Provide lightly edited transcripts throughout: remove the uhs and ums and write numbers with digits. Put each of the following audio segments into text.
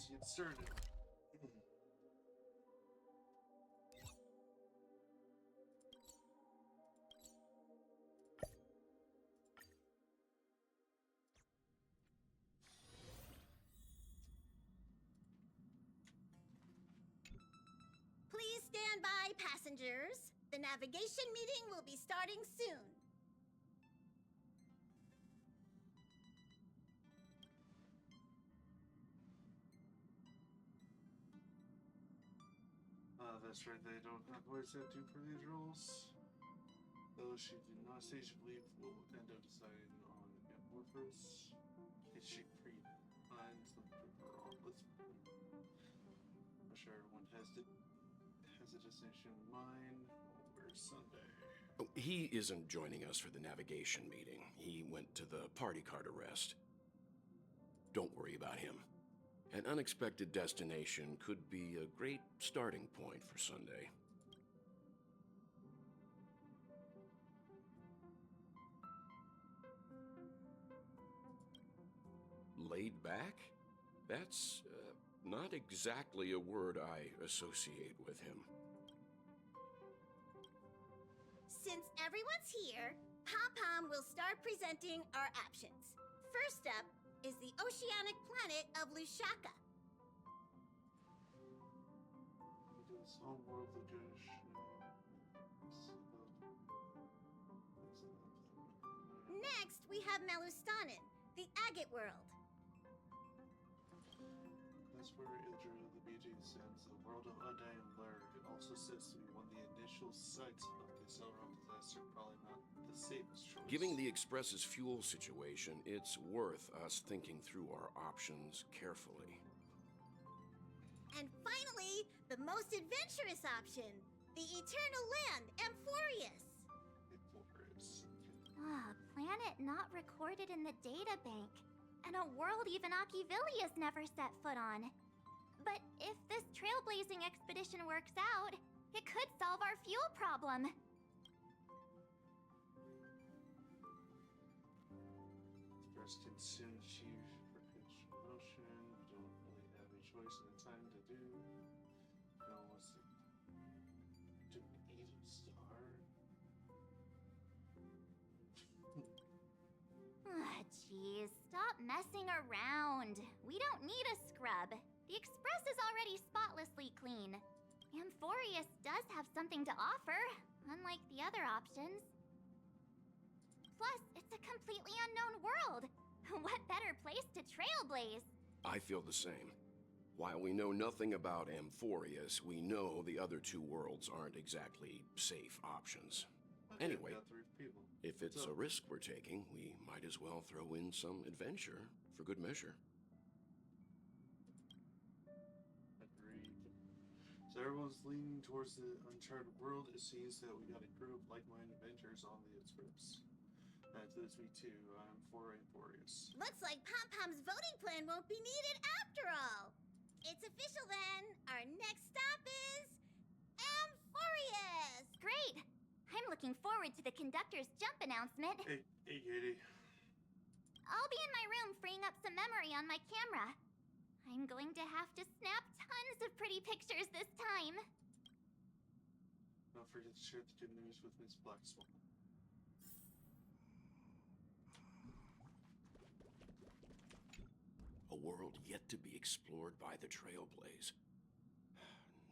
let's get started. Please stand by, passengers. The navigation meeting will be starting soon. That's right, they don't have voice acting for these roles. Though she did not say she believed we'll end up deciding on Amorphous. Is she free? Finds the wrong. I'm sure everyone has a destination in mind. Where's Sunday? Oh, he isn't joining us for the navigation meeting. He went to the party card arrest. Don't worry about him. An unexpected destination could be a great starting point for Sunday. Laid back? That's not exactly a word I associate with him. Since everyone's here, Pom-Pom will start presenting our options. First up is the oceanic planet of Lushaka. This whole world of Jewish. Next, we have Melustanin, the agate world. That's where Idra the BG sends the world of undying blur. It also says to be one of the initial sites of the Accelerator disaster, probably not the safest choice. Given the Express's fuel situation, it's worth us thinking through our options carefully. And finally, the most adventurous option, the eternal land, Amphorius. Planet not recorded in the data bank, and a world even Akivilius never set foot on. But if this trailblazing expedition works out, it could solve our fuel problem. Express can soon achieve perpetual motion. Don't really have a choice in the time to do. No one wants to do an Eden Star. Jeez, stop messing around. We don't need a scrub. The Express is already spotlessly clean. Amphorius does have something to offer, unlike the other options. Plus, it's a completely unknown world. What better place to trailblaze? I feel the same. While we know nothing about Amphorius, we know the other two worlds aren't exactly safe options. Okay, Anyway, got 3 people. If it's a risk we're taking, we might as well throw in some adventure for good measure. Agreed. So everyone's leaning towards the uncharted world. It seems that we got a group of like-minded adventurers on the Express. That includes me too. I'm for Amphorius. Looks like Pom-Pom's voting plan won't be needed after all. It's official then. Our next stop is Amphorius. Great! I'm looking forward to the conductor's jump announcement. Hey, Katie. I'll be in my room freeing up some memory on my camera. I'm going to have to snap tons of pretty pictures this time. Don't forget to share the good news with Miss Blackswan. A world yet to be explored by the Trailblaze.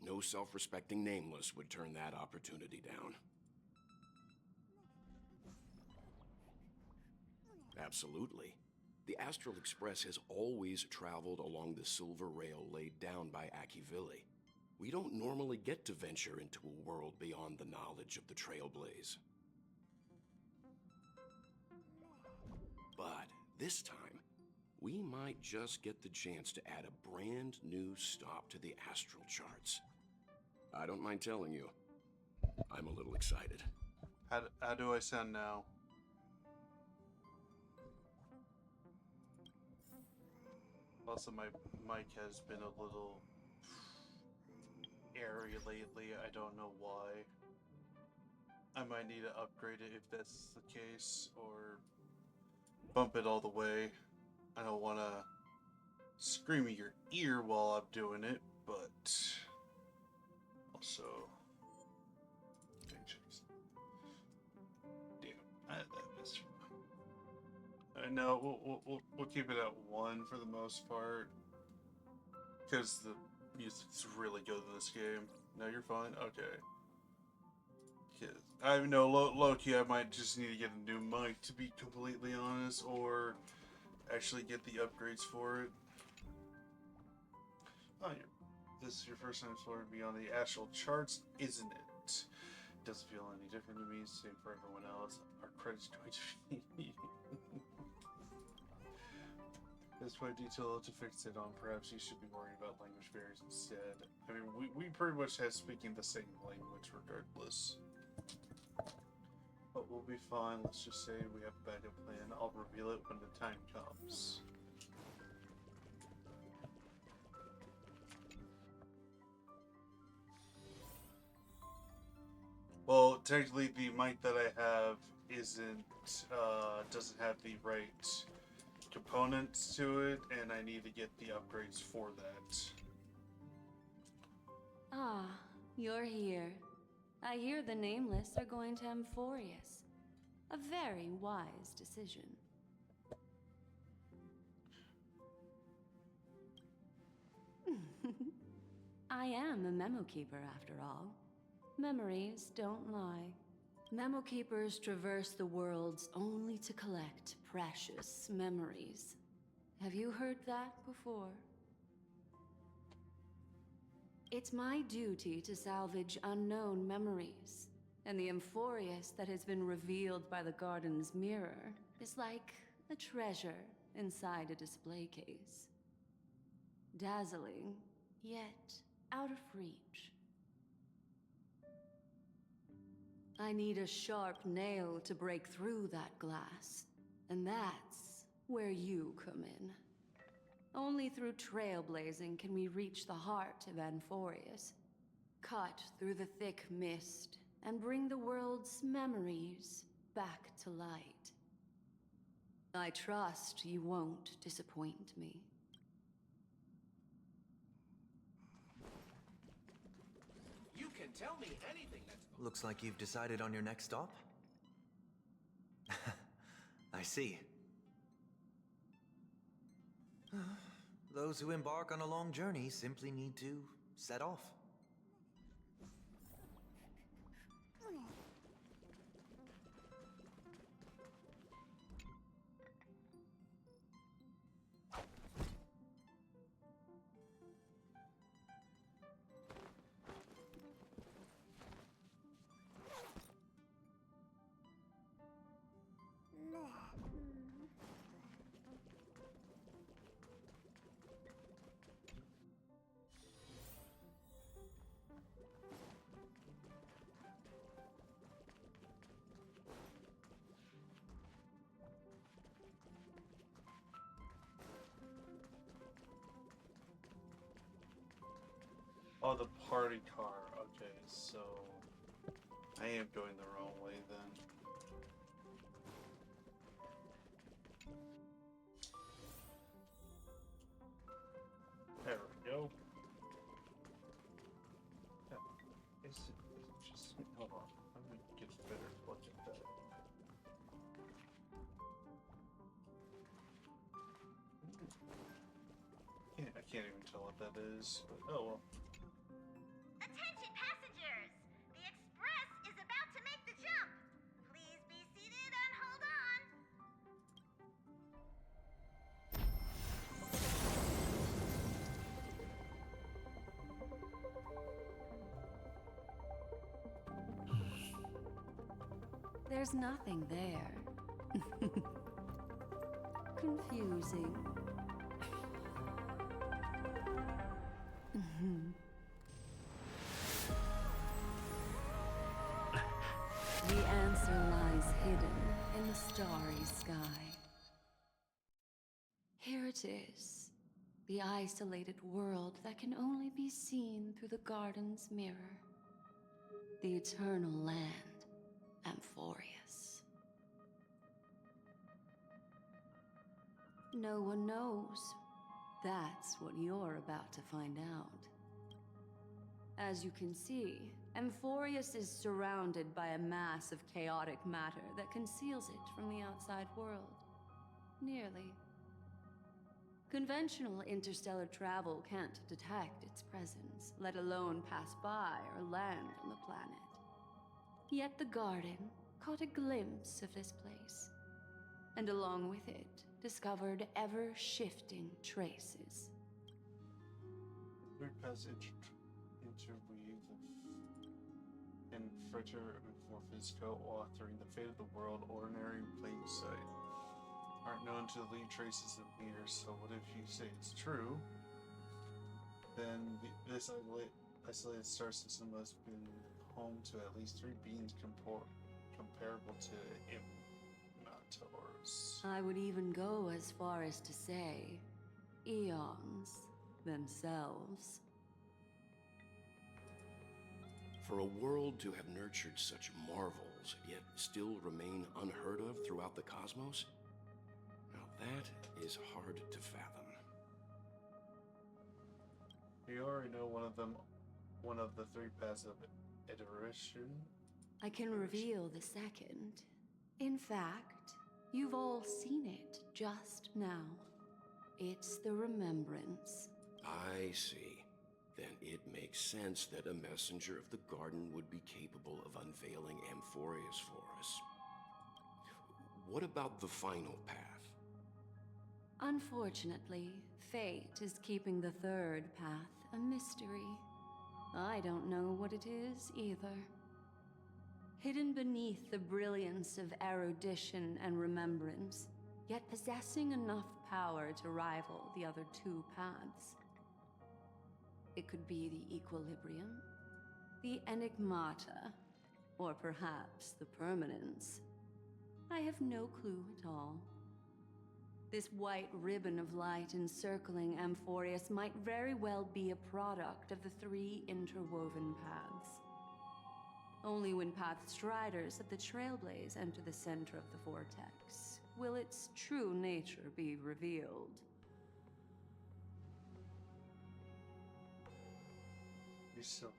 No self-respecting nameless would turn that opportunity down. Absolutely. The Astral Express has always traveled along the silver rail laid down by Akivili. We don't normally get to venture into a world beyond the knowledge of the Trailblaze. But this time, we might just get the chance to add a brand new stop to the astral charts. I don't mind telling you, I'm a little excited. How do I sound now? Also, my mic has been a little airy lately. I don't know why. I might need to upgrade it if that's the case, or bump it all the way. I don't want to scream at your ear while I'm doing it, but also damn, I missed. No, we'll keep it at 1 for the most part, because the music's really good in this game. No, you're fine. Okay. I know low-key I might just need to get a new mic, to be completely honest, or actually get the upgrades for it. Oh, this is your first time exploring beyond the actual charts, isn't it? Doesn't feel any different to me, same for everyone else. Our credit's going to be... There's quite detail to fix it on. Perhaps you should be worrying about language barriers instead. I mean, we pretty much have speaking the same language regardless. But we'll be fine. Let's just say we have a backup plan. I'll reveal it when the time comes. Well, technically the mic that I have doesn't have the right components to it, and I need to get the upgrades for that. Ah, you're here. I hear the Nameless are going to Amphorius. A very wise decision. I am a memo keeper after all. Memories don't lie. Memo keepers traverse the worlds only to collect precious memories. Have you heard that before? It's my duty to salvage unknown memories, and the Amphorius that has been revealed by the garden's mirror is like a treasure inside a display case. Dazzling, yet out of reach. I need a sharp nail to break through that glass, and that's where you come in. Only through trailblazing can we reach the heart of Amphorius, cut through the thick mist, and bring the world's memories back to light. I trust you won't disappoint me. You can tell me anything that's... Looks like you've decided on your next stop. I see. Those who embark on a long journey simply need to set off. Oh, the party car. Okay, so I am going the wrong way then. There we go. Yeah. Is it just... Hold on. I'm gonna get a better look at that. I can't even tell what that is, but oh well. Attention passengers! The express is about to make the jump! Please be seated and hold on! There's nothing there. Confusing. The answer lies hidden in the starry sky. Here it is, the isolated world that can only be seen through the garden's mirror. The eternal land, Amphorius. No one knows, That's what you're about to find out. As you can see, Amphorius is surrounded by a mass of chaotic matter that conceals it from the outside world. Nearly. Conventional interstellar travel can't detect its presence, let alone pass by or land on the planet. Yet the Garden caught a glimpse of this place, and along with it, discovered ever-shifting traces. Three passage interweave in Fritter and Forfis co-authoring The Fate of the World, Ordinary in Plain Sight. Aren't known to leave traces of meters, so what if you say it's true? Then this isolated star system must have been home to at least 3 beings comparable to Immators. I would even go as far as to say, eons themselves. For a world to have nurtured such marvels, yet still remain unheard of throughout the cosmos? Now that is hard to fathom. You already know one of the 3 paths of iteration. I can reveal the second. In fact, you've all seen it just now. It's the Remembrance. I see. Then it makes sense that a messenger of the Garden would be capable of unveiling Amphorius for us. What about the final path? Unfortunately, fate is keeping the third path a mystery. I don't know what it is either. Hidden beneath the brilliance of erudition and remembrance, yet possessing enough power to rival the other 2 paths. It could be the Equilibrium, the Enigmata, or perhaps the Permanence. I have no clue at all. This white ribbon of light encircling Amphorius might very well be a product of the 3 interwoven paths. Only when Pathstriders of the Trailblaze enter the center of the vortex will its true nature be revealed. You're so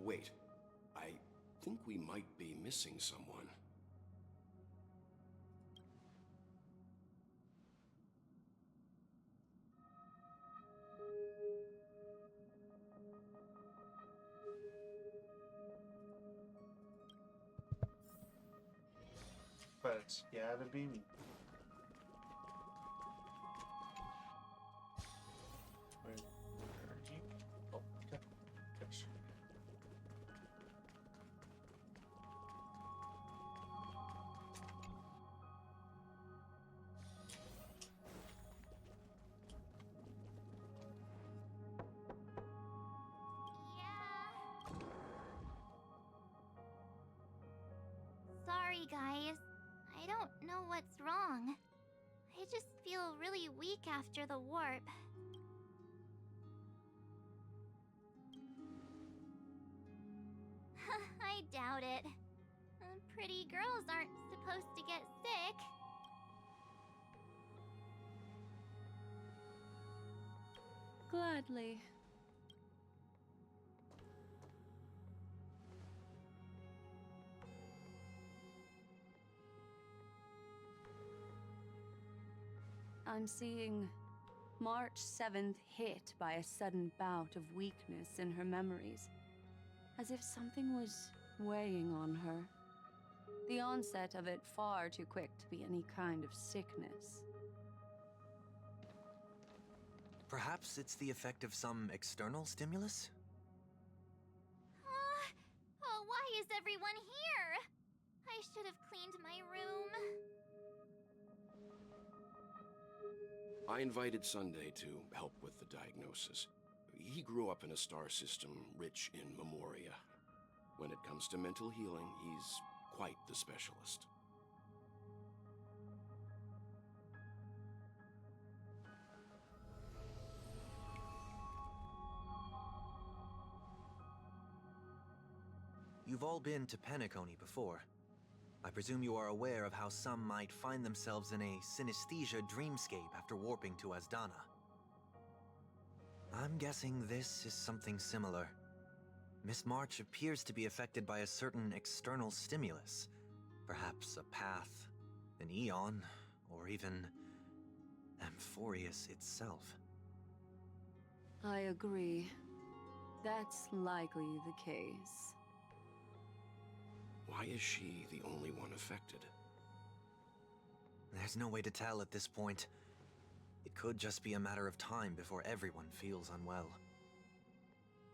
Wait, I think we might be missing someone. but it's gotta be me. Where are you? Oh, okay. Gosh. Sorry, guys. I don't know what's wrong. I just feel really weak after the warp. I doubt it. Pretty girls aren't supposed to get sick. Gladly. I'm seeing March 7th hit by a sudden bout of weakness in her memories, as if something was weighing on her. The onset of it far too quick to be any kind of sickness. Perhaps it's the effect of some external stimulus? Oh, why is everyone here? I should have cleaned my room. I invited Sunday to help with the diagnosis. He grew up in a star system rich in memoria. When it comes to mental healing, he's quite the specialist. You've all been to Penacony before. I presume you are aware of how some might find themselves in a synesthesia dreamscape after warping to Asdana. I'm guessing this is something similar. Miss March appears to be affected by a certain external stimulus. Perhaps a path, an eon, or even Amphorius itself. I agree. That's likely the case. Why is she the only one affected? There's no way to tell at this point. It could just be a matter of time before everyone feels unwell.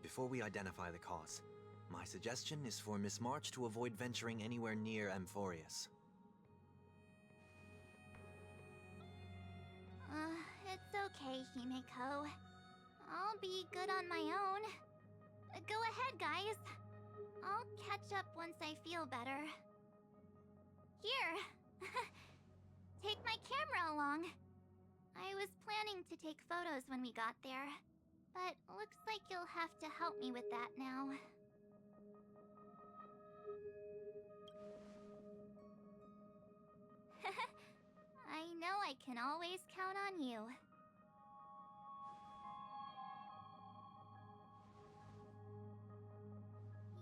Before we identify the cause, my suggestion is for Miss March to avoid venturing anywhere near Amphorius. It's okay, Himeko. I'll be good on my own. Go ahead, guys. I'll catch up once I feel better. Here. Take my camera along. I was planning to take photos when we got there, but looks like you'll have to help me with that now. I know I can always count on you.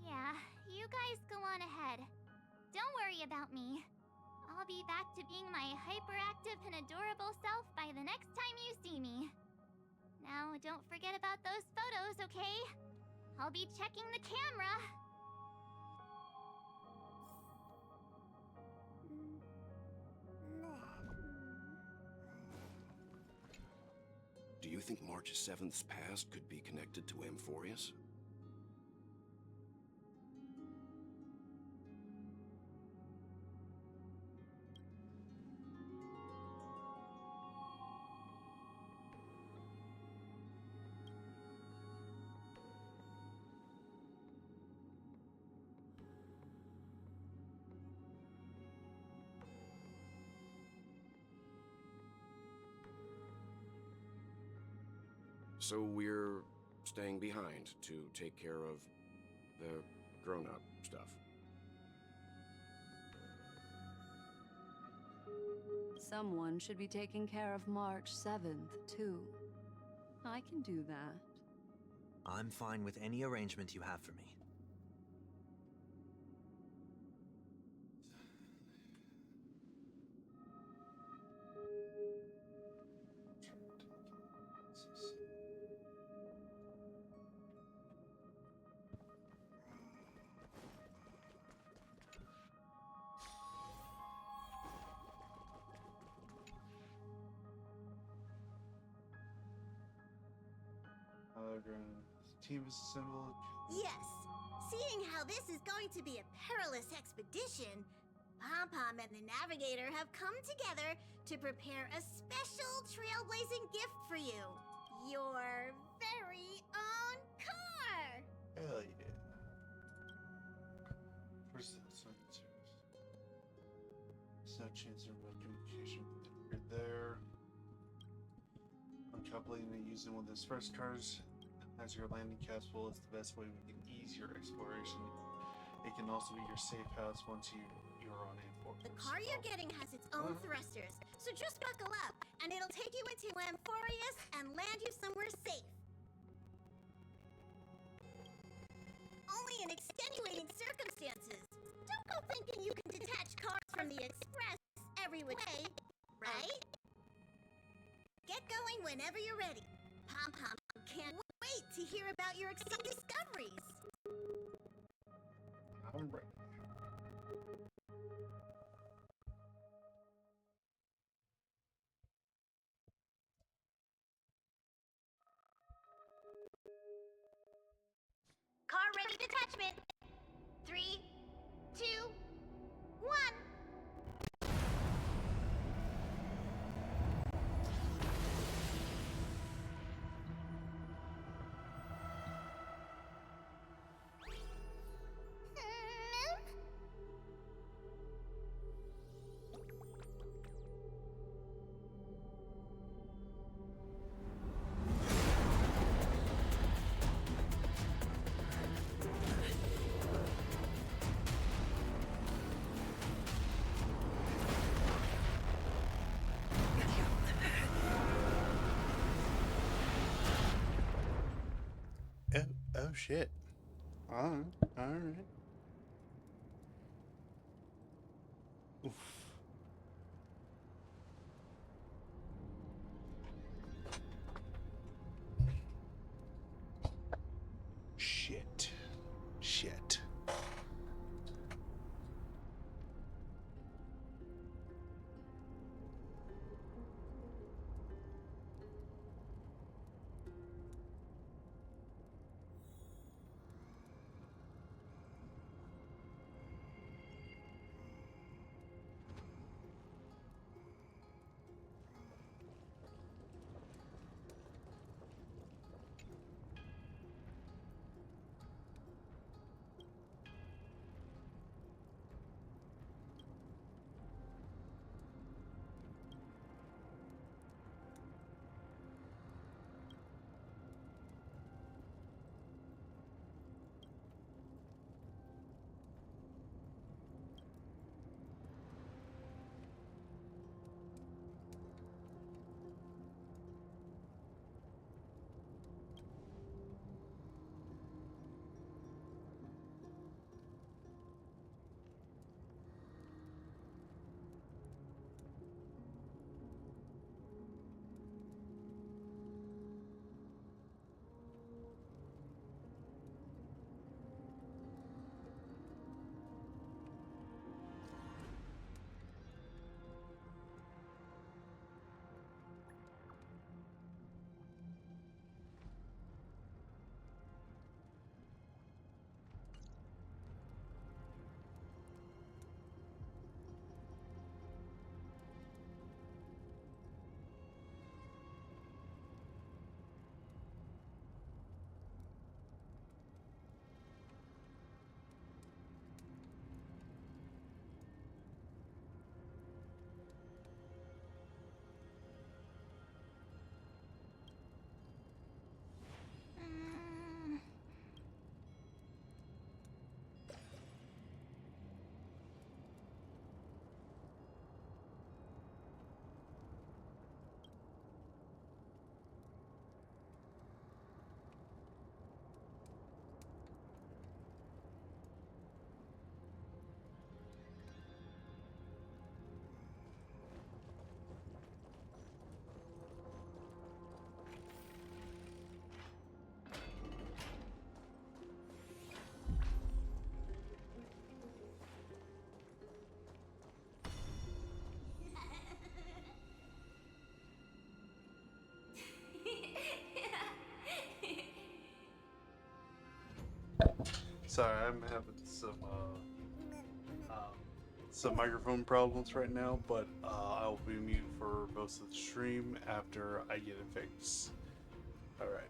Yeah, you guys go on ahead. Don't worry about me. I'll be back to being my hyperactive and adorable self by the next time you see me. Now, don't forget about those photos, okay? I'll be checking the camera. Do you think March 7th's past could be connected to Amphorius? So we're staying behind to take care of the grown-up stuff. Someone should be taking care of March 7th, too. I can do that. I'm fine with any arrangement you have for me. Team is assembled. Yes. Seeing how this is going to be a perilous expedition, Pom-Pom and the Navigator have come together to prepare a special trailblazing gift for you. Your very own car! Hell yeah. First, there's no chance of remote communication right there. Uncoupling and using one of those first cars as your landing capsule is the best way we can ease your exploration. It can also be your safe house once you're on Amphorius. The car you're getting has its own thrusters, so just buckle up, and it'll take you into Amphorius and land you somewhere safe. Only in extenuating circumstances. Don't go thinking you can detach cars from the Express every way, right? Get going whenever you're ready. Pom-Pom can't wait to hear about your exciting discoveries. I'm ready. Car ready detachment. 3, 2, 1. shit. Alright, alright. Oof. Shit. Shit. Sorry, I'm having some microphone problems right now, but I'll be mute for most of the stream after I get it fixed. All right.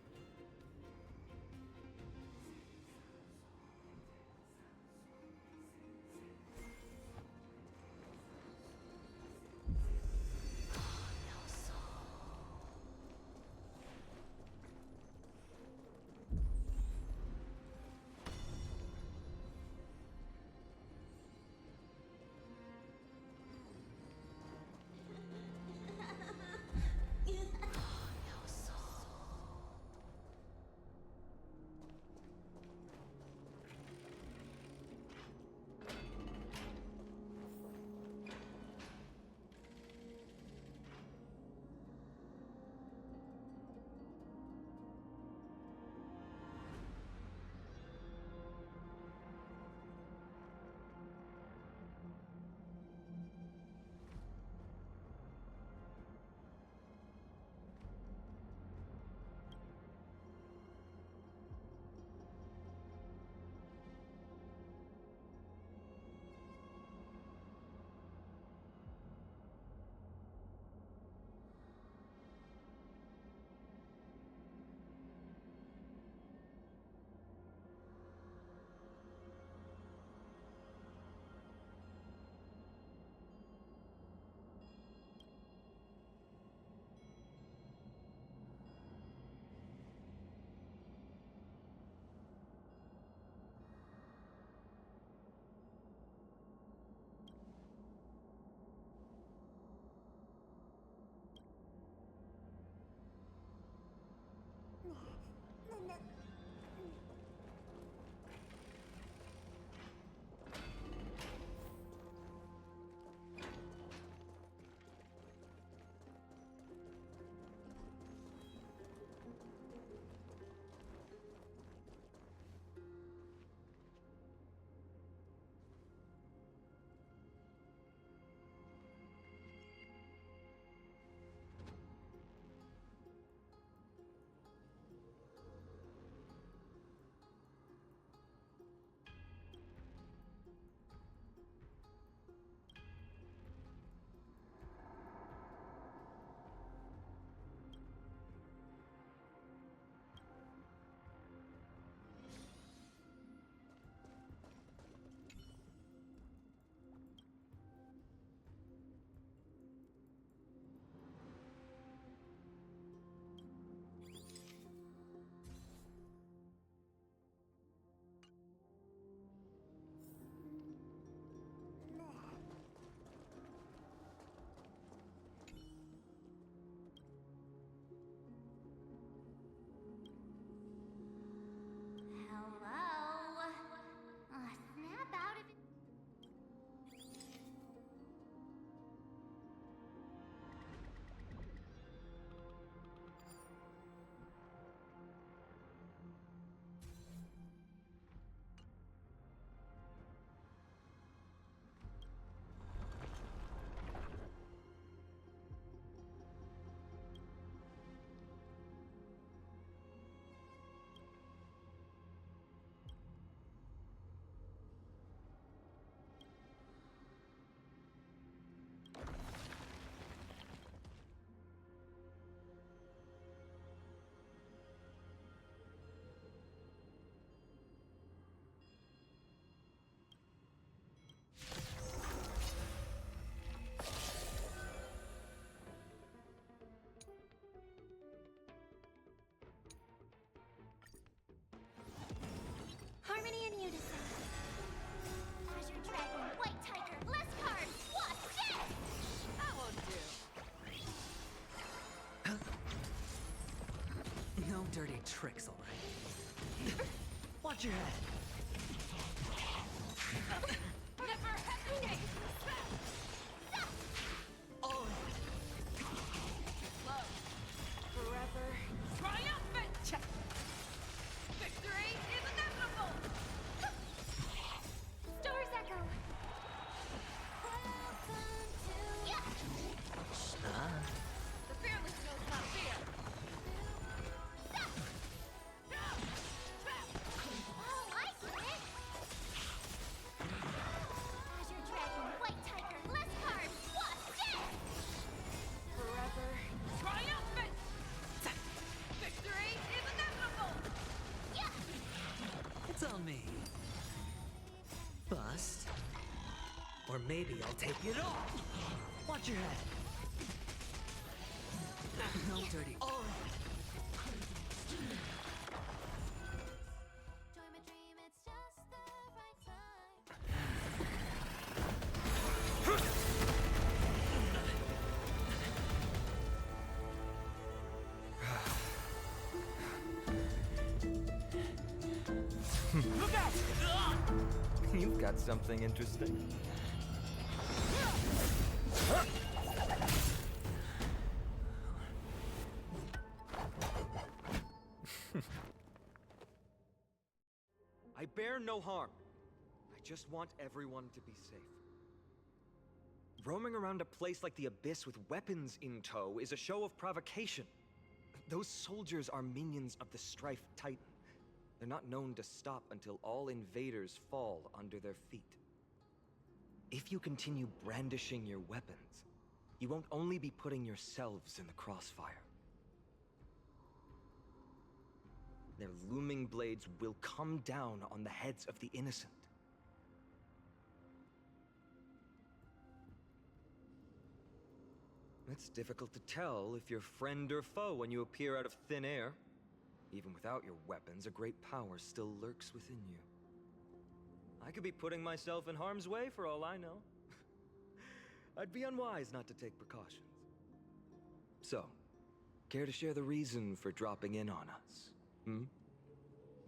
you to say? Azure Dragon, White Tiger, less cards, what? Yes! That won't do. No dirty tricks, all right. Watch your head. Never hesitate! Oh, Love. Forever. triumphant! Victory is inevitable! Stars Echo! Yeah! The fearless knows not fear. Oh, I get it! Azure Dragon, White Tiger, less cards, what? Yes! Forever. Triumphant! Victory is inevitable! Yeah! It's on me. Bust. Or maybe I'll take it all. Watch your head. No dirty. Oh, Join my dream, it's just the right time. look out! You've got something interesting. I bear no harm. I just want everyone to be safe. Roaming around a place like the Abyss with weapons in tow is a show of provocation. Those soldiers are minions of the Strife Titan. They're not known to stop until all invaders fall under their feet. If you continue brandishing your weapons, you won't only be putting yourselves in the crossfire. Their looming blades will come down on the heads of the innocent. It's difficult to tell if you're friend or foe when you appear out of thin air. Even without your weapons, a great power still lurks within you. I could be putting myself in harm's way for all I know. I'd be unwise not to take precautions. So, care to share the reason for dropping in on us?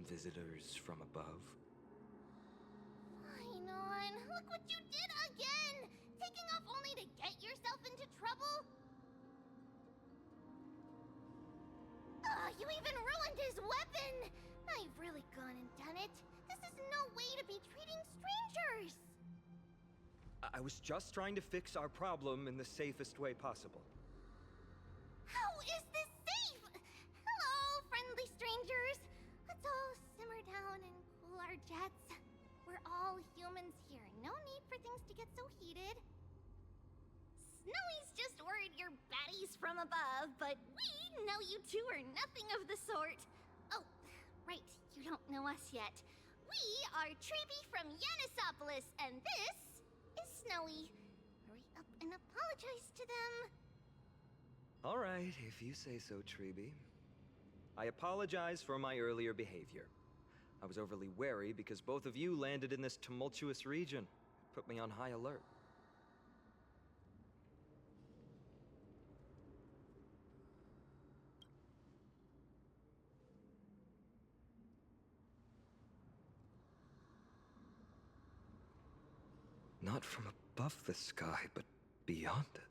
Visitors from above? Ainon, look what you did again! Taking off only to get yourself into trouble? Ugh, you even ruined his weapon! I've really gone and done it. This is no way to be treating strangers! I was just trying to fix our problem in the safest way possible. How is this safe? Hello, friendly strangers. Let's all simmer down and cool our jets. We're all humans here. No need for things to get so heated. Snowy's just worried you're baddies from above, but we know you two are nothing of the sort. Oh, right, you don't know us yet. We are Treeby from Yanisopolis, and this is Snowy. Hurry up and apologize to them. All right, if you say so, Treeby. I apologize for my earlier behavior. I was overly wary because both of you landed in this tumultuous region. Put me on high alert. Not from above the sky, but beyond it.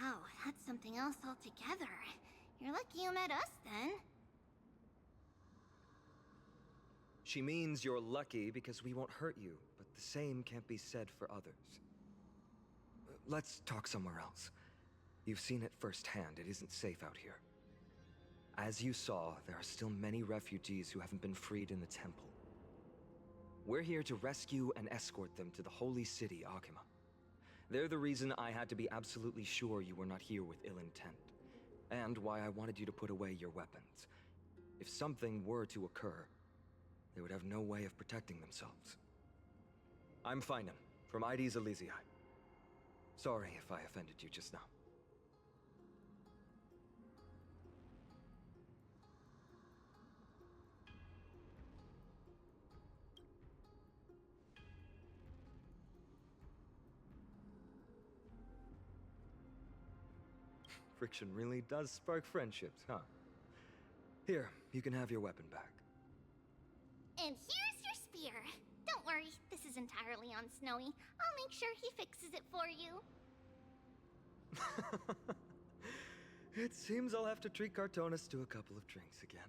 Wow, that's something else altogether. You're lucky you met us, then. She means you're lucky because we won't hurt you, but the same can't be said for others. Let's talk somewhere else. You've seen it firsthand, it isn't safe out here. As you saw, there are still many refugees who haven't been freed in the temple. We're here to rescue and escort them to the holy city, Akima. They're the reason I had to be absolutely sure you were not here with ill intent, and why I wanted you to put away your weapons. If something were to occur, they would have no way of protecting themselves. I'm Finan, from Ides Elysiae. Sorry if I offended you just now. Friction really does spark friendships, huh? Here, you can have your weapon back. And here's your spear. Don't worry, this is entirely on Snowy. I'll make sure he fixes it for you. It seems I'll have to treat Cartonis to a couple of drinks again.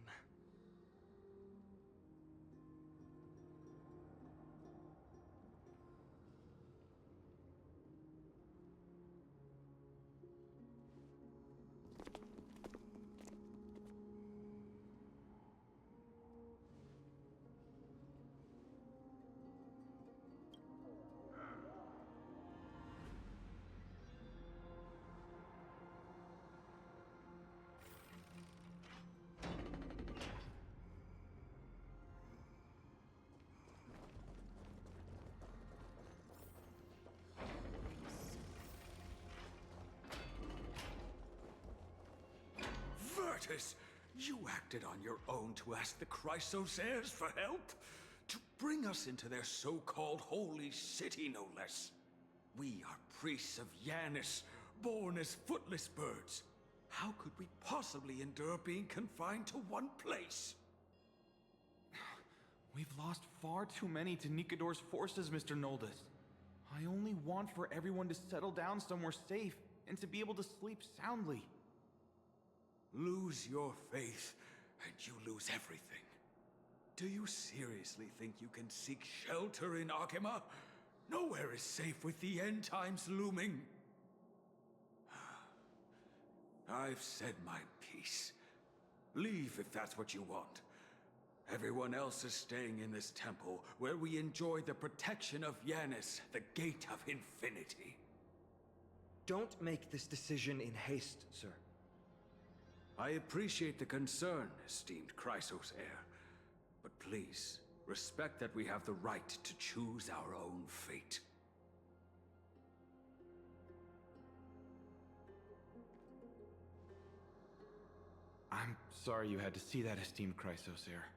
Virtus, you acted on your own to ask the Chrysos heirs for help? To bring us into their so-called holy city, no less. We are priests of Yanis, born as footless birds. How could we possibly endure being confined to one place? We've lost far too many to Nikador's forces, Mr. Noldus. I only want for everyone to settle down somewhere safe and to be able to sleep soundly. Lose your faith, and you lose everything. Do you seriously think you can seek shelter in Akima? Nowhere is safe with the end times looming. I've said my piece. Leave if that's what you want. Everyone else is staying in this temple, where we enjoy the protection of Yanis, the Gate of Infinity. Don't make this decision in haste, sir. I appreciate the concern, esteemed Chrysos heir. But please, respect that we have the right to choose our own fate. I'm sorry you had to see that, esteemed Chrysos heir.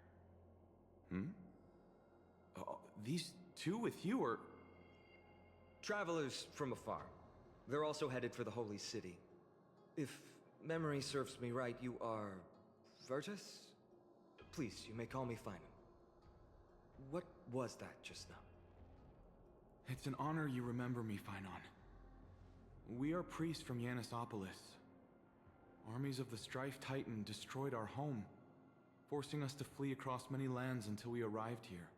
These two with you are... Travelers from afar. They're also headed for the Holy City. If memory serves me right, you are... Virtus? Please, you may call me Finon. What was that just now? It's an honor you remember me, Finon. We are priests from Yanisopolis. Armies of the Strife Titan destroyed our home, forcing us to flee across many lands until we arrived here.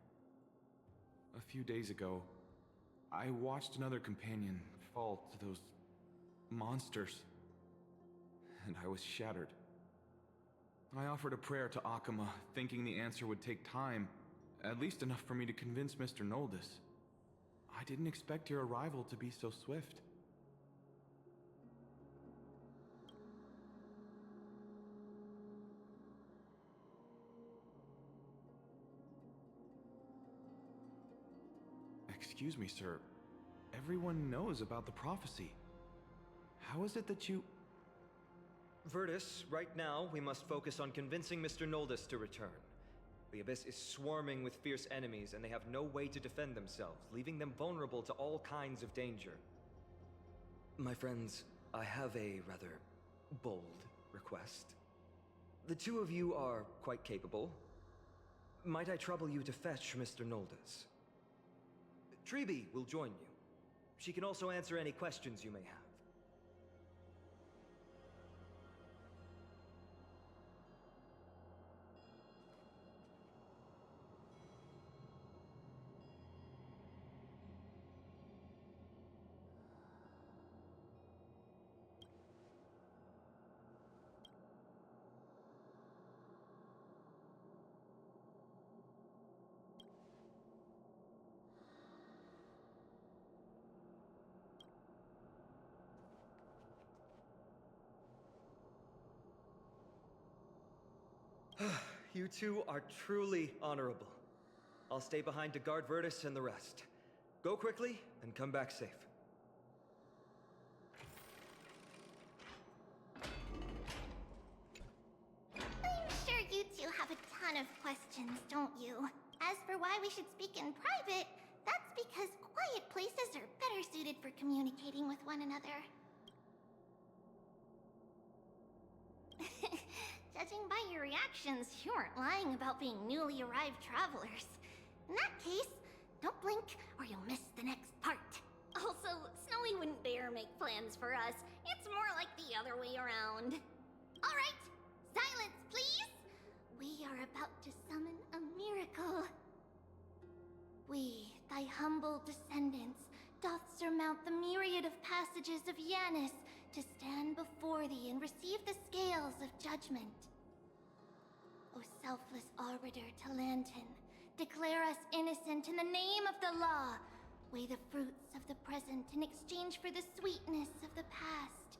A few days ago, I watched another companion fall to those monsters, and I was shattered. I offered a prayer to Akima, thinking the answer would take time, at least enough for me to convince Mr. Noldus. I didn't expect your arrival to be so swift. Excuse me, sir. Everyone knows about the prophecy. How is it that you... Virtus, right now, we must focus on convincing Mr. Noldus to return. The Abyss is swarming with fierce enemies, and they have no way to defend themselves, leaving them vulnerable to all kinds of danger. My friends, I have a rather bold request. The two of you are quite capable. Might I trouble you to fetch Mr. Noldus? Treeby will join you. She can also answer any questions you may have. You two are truly honorable. I'll stay behind to guard Virtus and the rest. Go quickly and come back safe. I'm sure you two have a ton of questions, don't you? As for why we should speak in private, that's because quiet places are better suited for communicating with one another. actions, you weren't lying about being newly arrived travelers. In that case, don't blink or you'll miss the next part. Also, Snowy wouldn't dare make plans for us. It's more like the other way around. Alright, silence, please! We are about to summon a miracle. We, thy humble descendants, doth surmount the myriad of passages of Yanis to stand before thee and receive the scales of judgment. O selfless arbiter Talantin, declare us innocent in the name of the law. Weigh the fruits of the present in exchange for the sweetness of the past.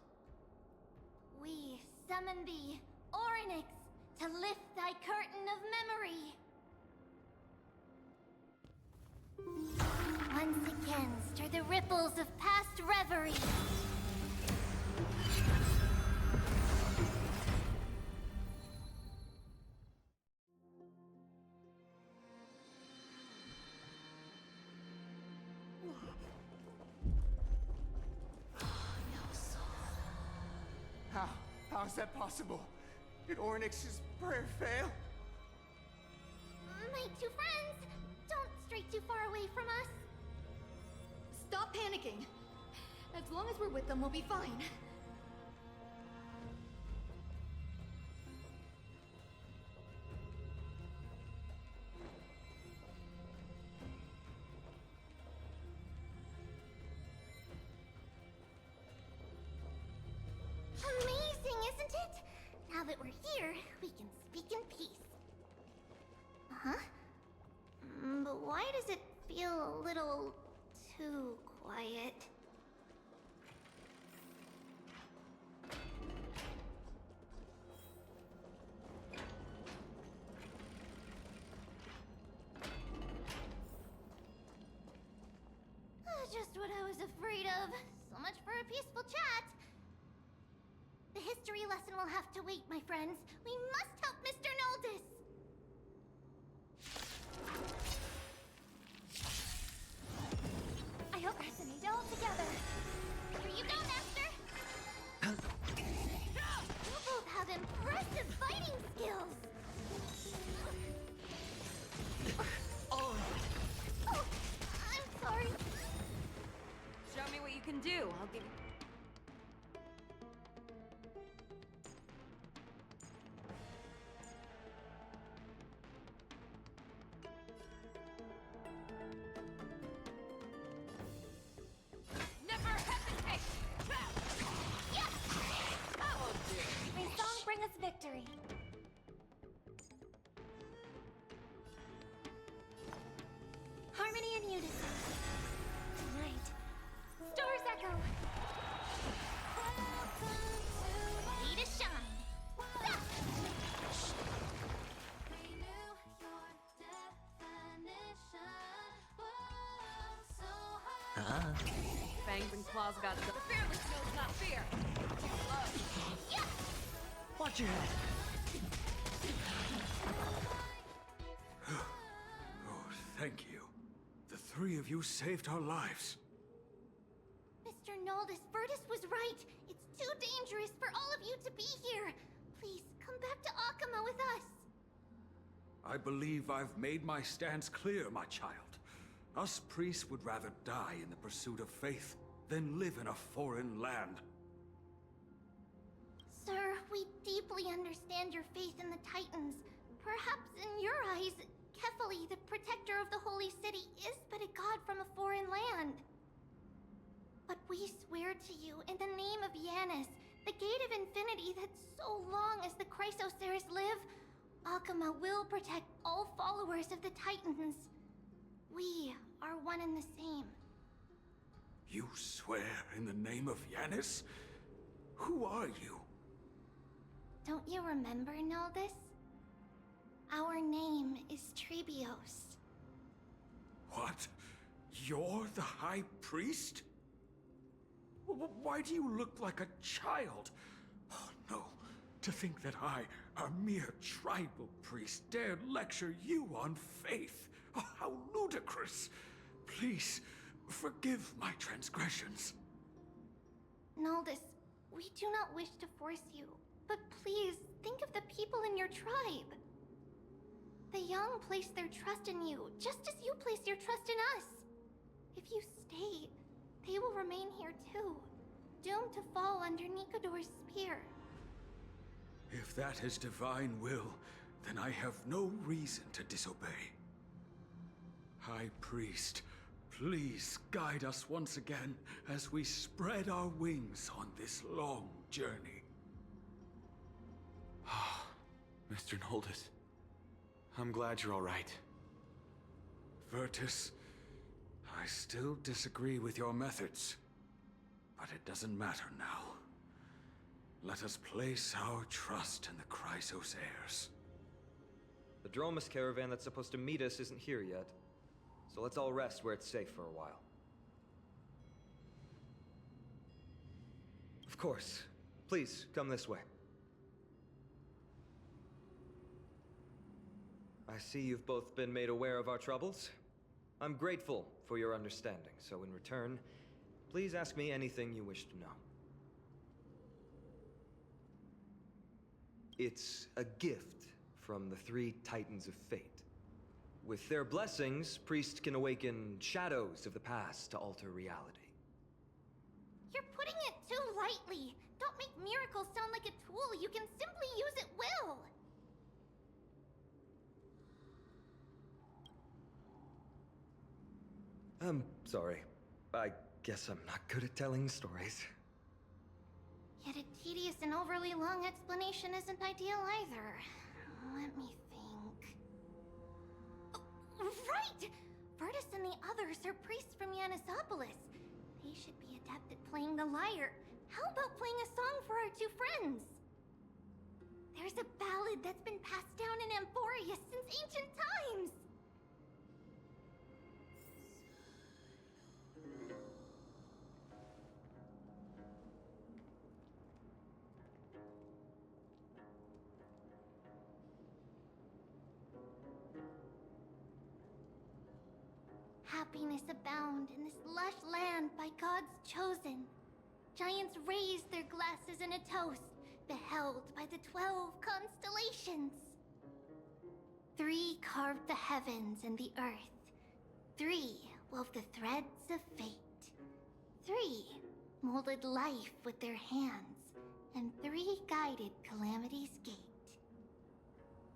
We summon thee, Orynyx, to lift thy curtain of memory. Once again, stir the ripples of past reverie. How is that possible? Did Orynyx's prayer fail? My two friends, don't stray too far away from us. Stop panicking. As long as we're with them, we'll be fine. Amazing, isn't it? Now that we're here, we can speak in peace. Uh-huh. But why does it feel a little too quiet? Just what I was afraid of. So much for a peaceful chat. The history lesson will have to wait, my friends. We must help Mr. Noldis! I hope resonate all together. Here you go, Master! You both have impressive fighting skills! Oh, I'm sorry. Show me what you can do. I'll give you... Never hesitate! Yes! May song bring us victory. Harmony and unison. Tonight. Stars echo. Ready to shine. Fangs and claws got the fearless knows not fear. Yeah! Watch your head. Oh, thank you. The three of you saved our lives. Mr. Noldis, Virtus was right. It's too dangerous for all of you to be here. Please, come back to Akama with us. I believe I've made my stance clear, my child. Us priests would rather die in the pursuit of faith than live in a foreign land. Sir, we deeply understand your faith in the Titans. Perhaps in your eyes, Kefali, the protector of the Holy City, is but a god from a foreign land. But we swear to you, in the name of Yanis, the Gate of Infinity, that so long as the Chrysoceres live, Akama will protect all followers of the Titans. We are one and the same. You swear in the name of Yanis? Who are you? Don't you remember, Noldis? Our name is Trebios. What? You're the High Priest? Why do you look like a child? Oh, no. To think that I, a mere tribal priest, dared lecture you on faith. Oh, how ludicrous. Please, forgive my transgressions. Noldis, we do not wish to force you. But please, think of the people in your tribe. The young place their trust in you, just as you place your trust in us. If you stay, they will remain here too, doomed to fall under Nikador's spear. If that is divine will, then I have no reason to disobey. High Priest, please guide us once again as we spread our wings on this long journey. Mr. Noldus, I'm glad you're all right. Virtus, I still disagree with your methods, but it doesn't matter now. Let us place our trust in the Chrysos heirs. The Dromus caravan that's supposed to meet us isn't here yet, so let's all rest where it's safe for a while. Of course. Please, come this way. I see you've both been made aware of our troubles. I'm grateful for your understanding, so in return, please ask me anything you wish to know. It's a gift from the three Titans of Fate. With their blessings, priests can awaken shadows of the past to alter reality. You're putting it too lightly. Don't make miracles sound like a tool you can simply use at will. I'm sorry. I guess I'm not good at telling stories. Yet a tedious and overly long explanation isn't ideal either. Let me think. Oh, right! Virtus and the others are priests from Yanisopolis. They should be adept at playing the lyre. How about playing a song for our two friends? There's a ballad that's been passed down in Amphoria since ancient times. Happiness abound in this lush land by God's chosen. Giants raise their glasses in a toast, beheld by the 12 constellations. 3 carved the heavens and the earth. 3 wove the threads of fate. 3 molded life with their hands, and 3 guided Calamity's gate.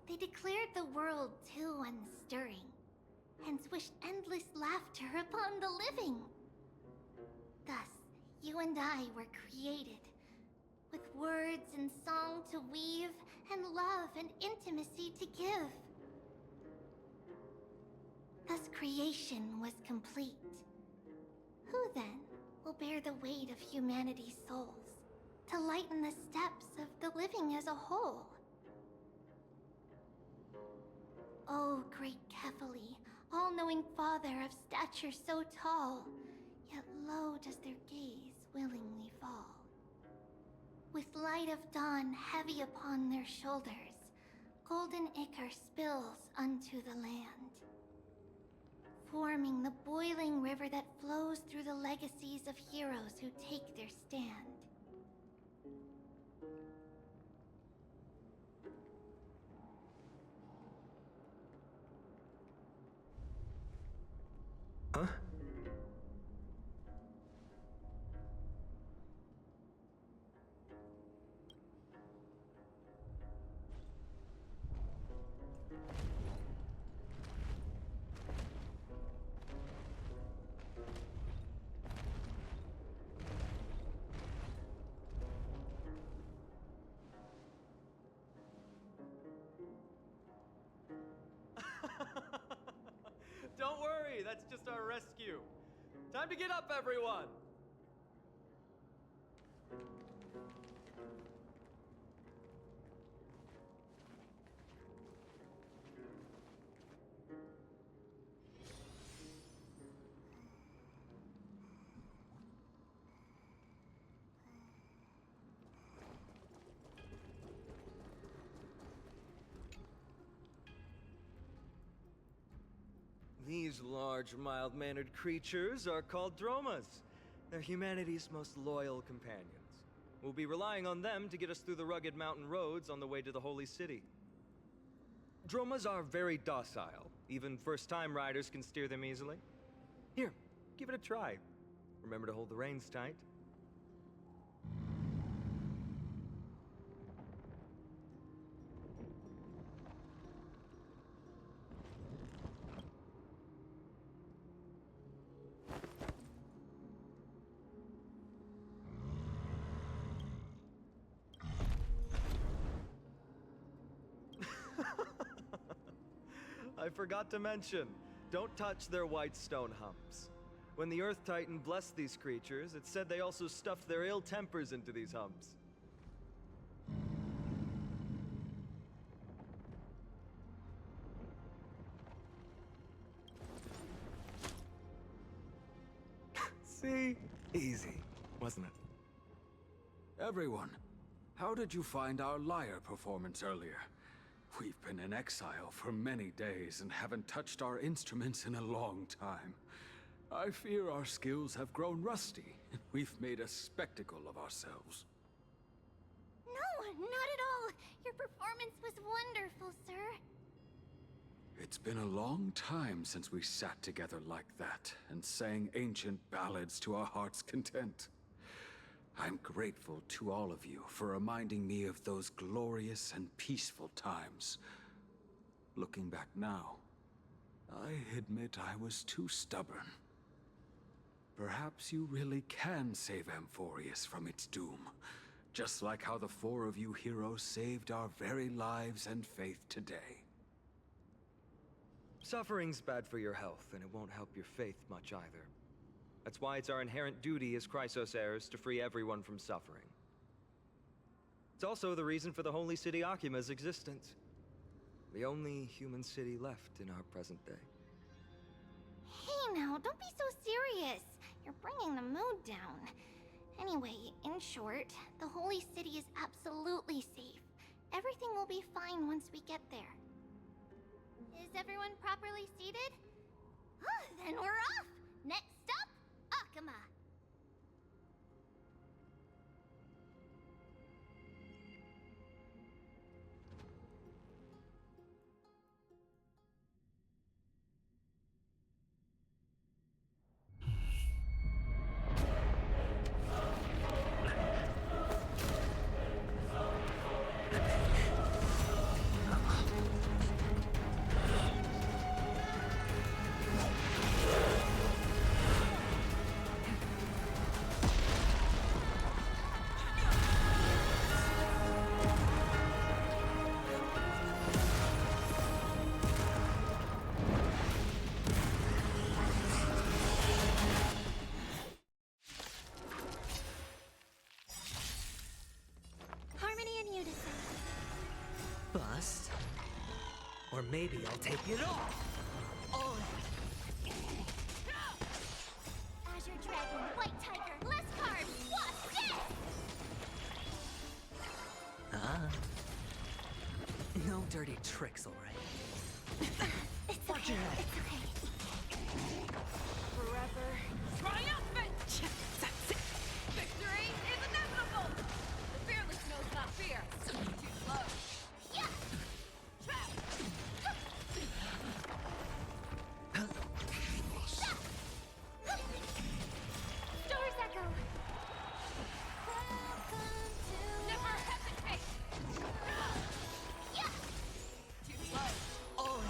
They declared the world too unstirring, hence wished endless laughter upon the living. Thus, you and I were created, with words and song to weave, and love and intimacy to give. Thus creation was complete. Who then will bear the weight of humanity's souls, to lighten the steps of the living as a whole? O great Kefali, all-knowing father of stature so tall, yet low does their gaze willingly fall. With light of dawn heavy upon their shoulders, golden ichor spills unto the land, forming the boiling river that flows through the legacies of heroes who take their stand. Huh? Don't worry, that's just our rescue. Time to get up, everyone! These large, mild-mannered creatures are called Dromas. They're humanity's most loyal companions. We'll be relying on them to get us through the rugged mountain roads on the way to the Holy City. Dromas are very docile. Even first-time riders can steer them easily. Here, give it a try. Remember to hold the reins tight. I forgot to mention, don't touch their white stone humps. When the Earth Titan blessed these creatures, it said they also stuffed their ill tempers into these humps. See? Easy, wasn't it? Everyone, how did you find our lyre performance earlier? We've been in exile for many days and haven't touched our instruments in a long time. I fear our skills have grown rusty, and we've made a spectacle of ourselves. No, not at all. Your performance was wonderful, sir. It's been a long time since we sat together like that and sang ancient ballads to our heart's content. I'm grateful to all of you for reminding me of those glorious and peaceful times. Looking back now, I admit I was too stubborn. Perhaps you really can save Amphorius from its doom, just like how the four of you heroes saved our very lives and faith today. Suffering's bad for your health, and it won't help your faith much either. That's why it's our inherent duty as Chrysos heirs to free everyone from suffering. It's also the reason for the Holy City Akima's existence. The only human city left in our present day. Hey now, don't be so serious. You're bringing the mood down. Anyway, in short, the Holy City is absolutely safe. Everything will be fine once we get there. Is everyone properly seated? Then we're off! Next stop, Akuma! Bust. Or maybe I'll take it off. Oh. Azure Dragon, White Tiger, less carbs, Wasp, death! No dirty tricks, alright? It's Watch okay, your head. it's okay. Forever triumphant! Victory is inevitable! The fearless knows not fear. Too slow. Yeah! Stars Echo! Never hesitate! Yeah! Too slow. Oh.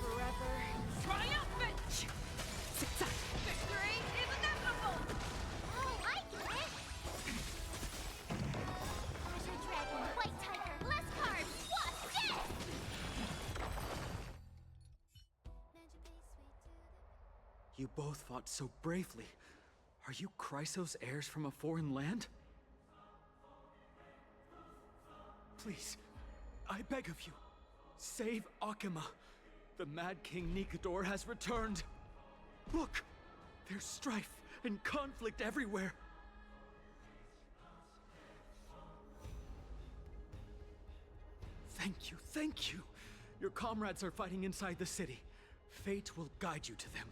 Forever triumphant! Victory is inevitable! Oh, I get it! Azure Dragon, White Tiger, less carbs, Wasp, death! You both fought so bravely. Are you Chrysos heirs from a foreign land? Please, I beg of you, save Akuma. The Mad King Nikador has returned. Look, there's strife and conflict everywhere. Thank you, thank you. Your comrades are fighting inside the city. Fate will guide you to them.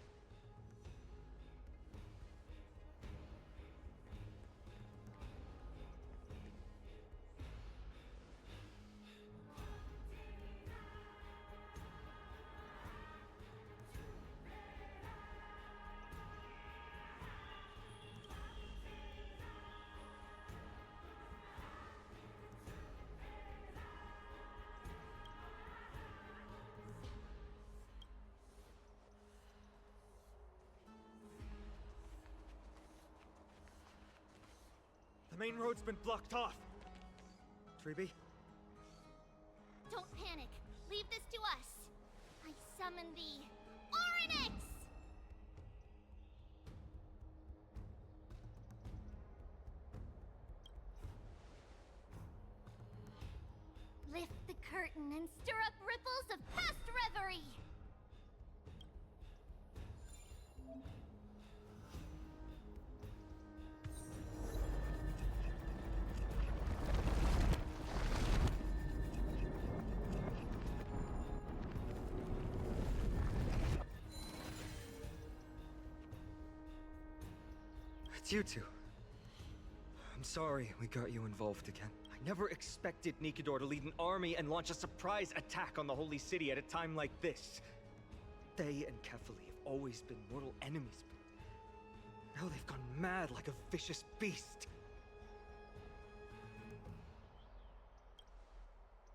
main road's been blocked off. Treeby? Don't panic. Leave this to us. I summon the Oryx! Lift the curtain and stir up ripples of past reverie! It's you two. I'm sorry we got you involved again. I never expected Nikador to lead an army and launch a surprise attack on the Holy City at a time like this. They and Kefali have always been mortal enemies, but now they've gone mad like a vicious beast.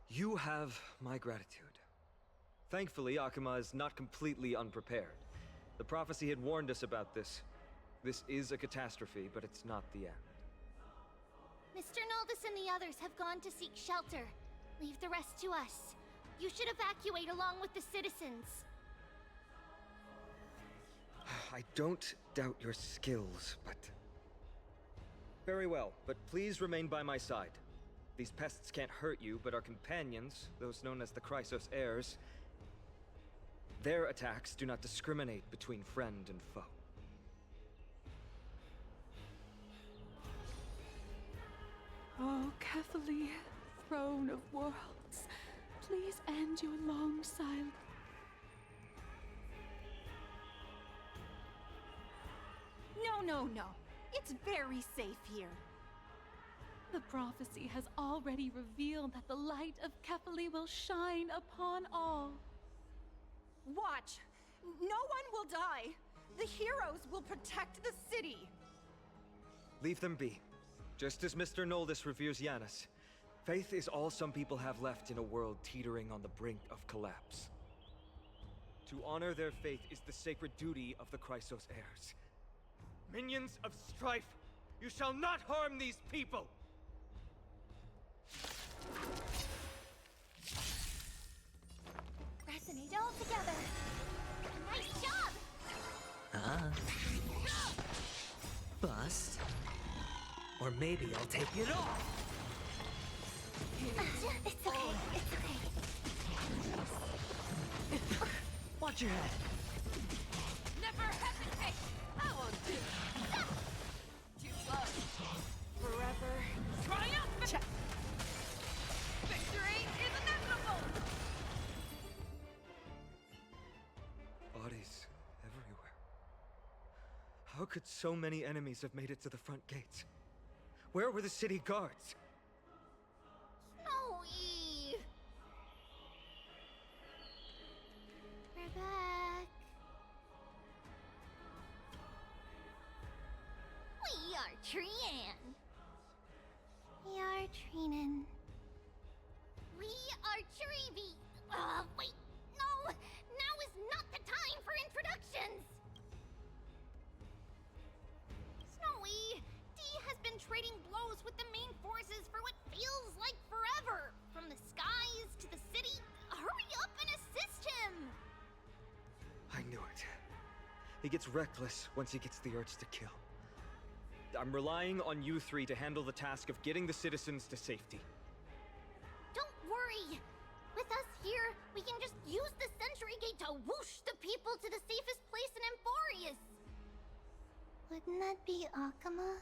You have my gratitude. Thankfully, Akuma is not completely unprepared. The prophecy had warned us about this. This is a catastrophe, but it's not the end. Mr. Naldis and the others have gone to seek shelter. Leave the rest to us. You should evacuate along with the citizens. I don't doubt your skills, but... Very well, but please remain by my side. These pests can't hurt you, but our companions, those known as the Chrysos heirs, their attacks do not discriminate between friend and foe. Oh, Kefali, throne of worlds, please end your long silence. No. It's very safe here. The prophecy has already revealed that the light of Kefali will shine upon all. Watch! No one will die! The heroes will protect the city! Leave them be. Just as Mr. Noldis reveres Yanis, faith is all some people have left in a world teetering on the brink of collapse. To honor their faith is the sacred duty of the Chrysos heirs. Minions of strife, you shall not harm these people! Resonate all together. Nice job! Bust. Or maybe I'll take it off! It's okay. Watch your head. Never hesitate! I will do it! Too close. Forever triumphant! Victory is inevitable! Bodies everywhere. How could so many enemies have made it to the front gates? Where were the city guards? Snowy! We're back. We are Trian. We are Trinan. We are Treeby. Wait. No! Now is not the time for introductions! Snowy, Dee has been trading blows with the main forces for what feels like forever. From the skies to the city. Hurry up and assist him! I knew it. He gets reckless once he gets the urge to kill. I'm relying on you three to handle the task of getting the citizens to safety. Don't worry. With us here, we can just use the Sentry Gate to whoosh the people to the safest place in Emporius. Wouldn't that be Akuma?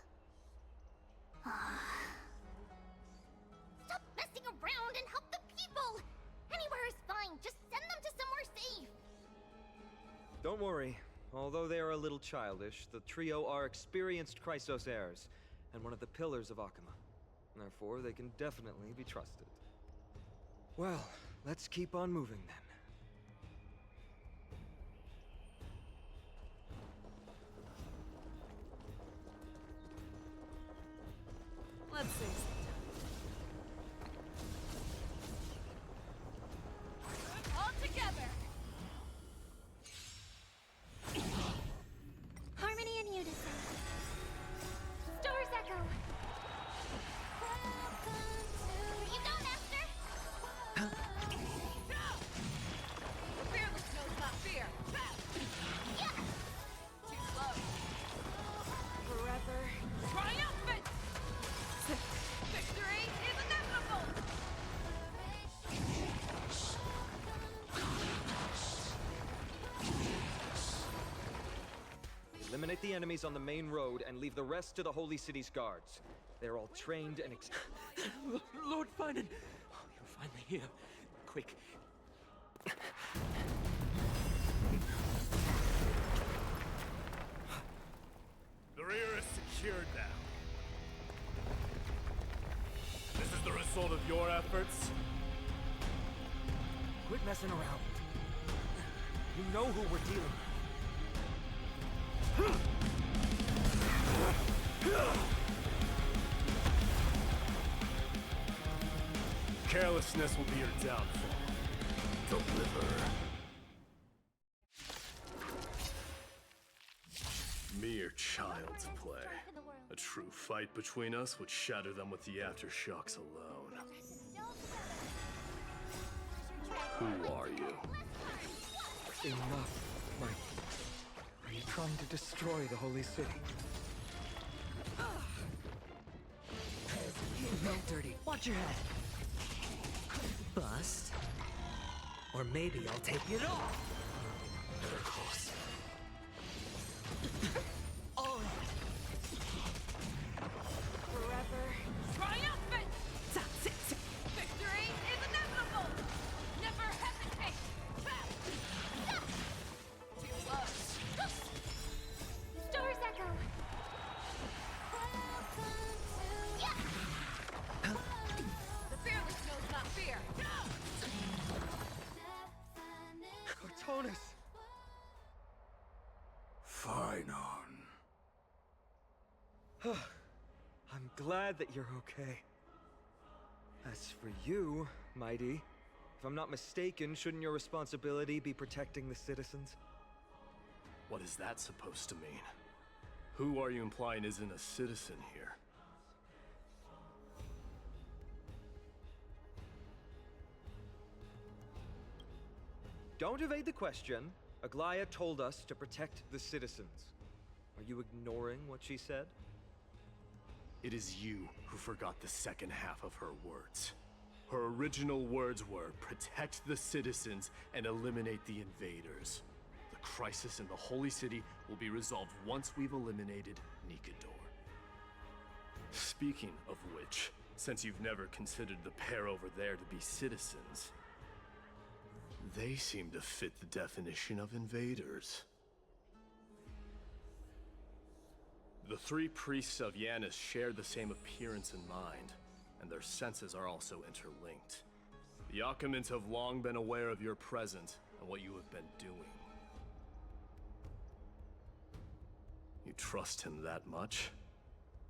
Stop messing around and help the people! Anywhere is fine, just send them to somewhere safe! Don't worry. Although they are a little childish, the trio are experienced Chrysos heirs, and one of the pillars of Akuma. Therefore, they can definitely be trusted. Well, let's keep on moving then. Let's see. All together! Harmony and unison. Stars echo. Eliminate the enemies on the main road and leave the rest to the Holy City's guards. They're all trained and Lord Finan! Oh, you're finally here. Quick. The rear is secured now. This is the result of your efforts? Quit messing around. You know who we're dealing with. Carelessness will be your downfall. Deliver. Mere child's play. A true fight between us would shatter them with the aftershocks alone. Who are you? Enough, Mike. Are you trying to destroy the Holy City? No dirty. Watch your head. Bust. Or maybe I'll take it off. Better close. Oh. Forever triumphant! Victory is inevitable! Never hesitate! Too close! Stars echo. The fearless knows not fear! Cortonis! Finon. I'm glad that you're okay. As for you, Mighty, if I'm not mistaken, shouldn't your responsibility be protecting the citizens? What is that supposed to mean? Who are you implying isn't a citizen here? Don't evade the question. Aglaya told us to protect the citizens. Are you ignoring what she said? It is you who forgot the second half of her words. Her original words were, protect the citizens and eliminate the invaders. The crisis in the Holy City will be resolved once we've eliminated Nikador. Speaking of which, since you've never considered the pair over there to be citizens, they seem to fit the definition of invaders. The three priests of Yanis share the same appearance and mind, and their senses are also interlinked. The Achaemins have long been aware of your presence and what you have been doing. You trust him that much?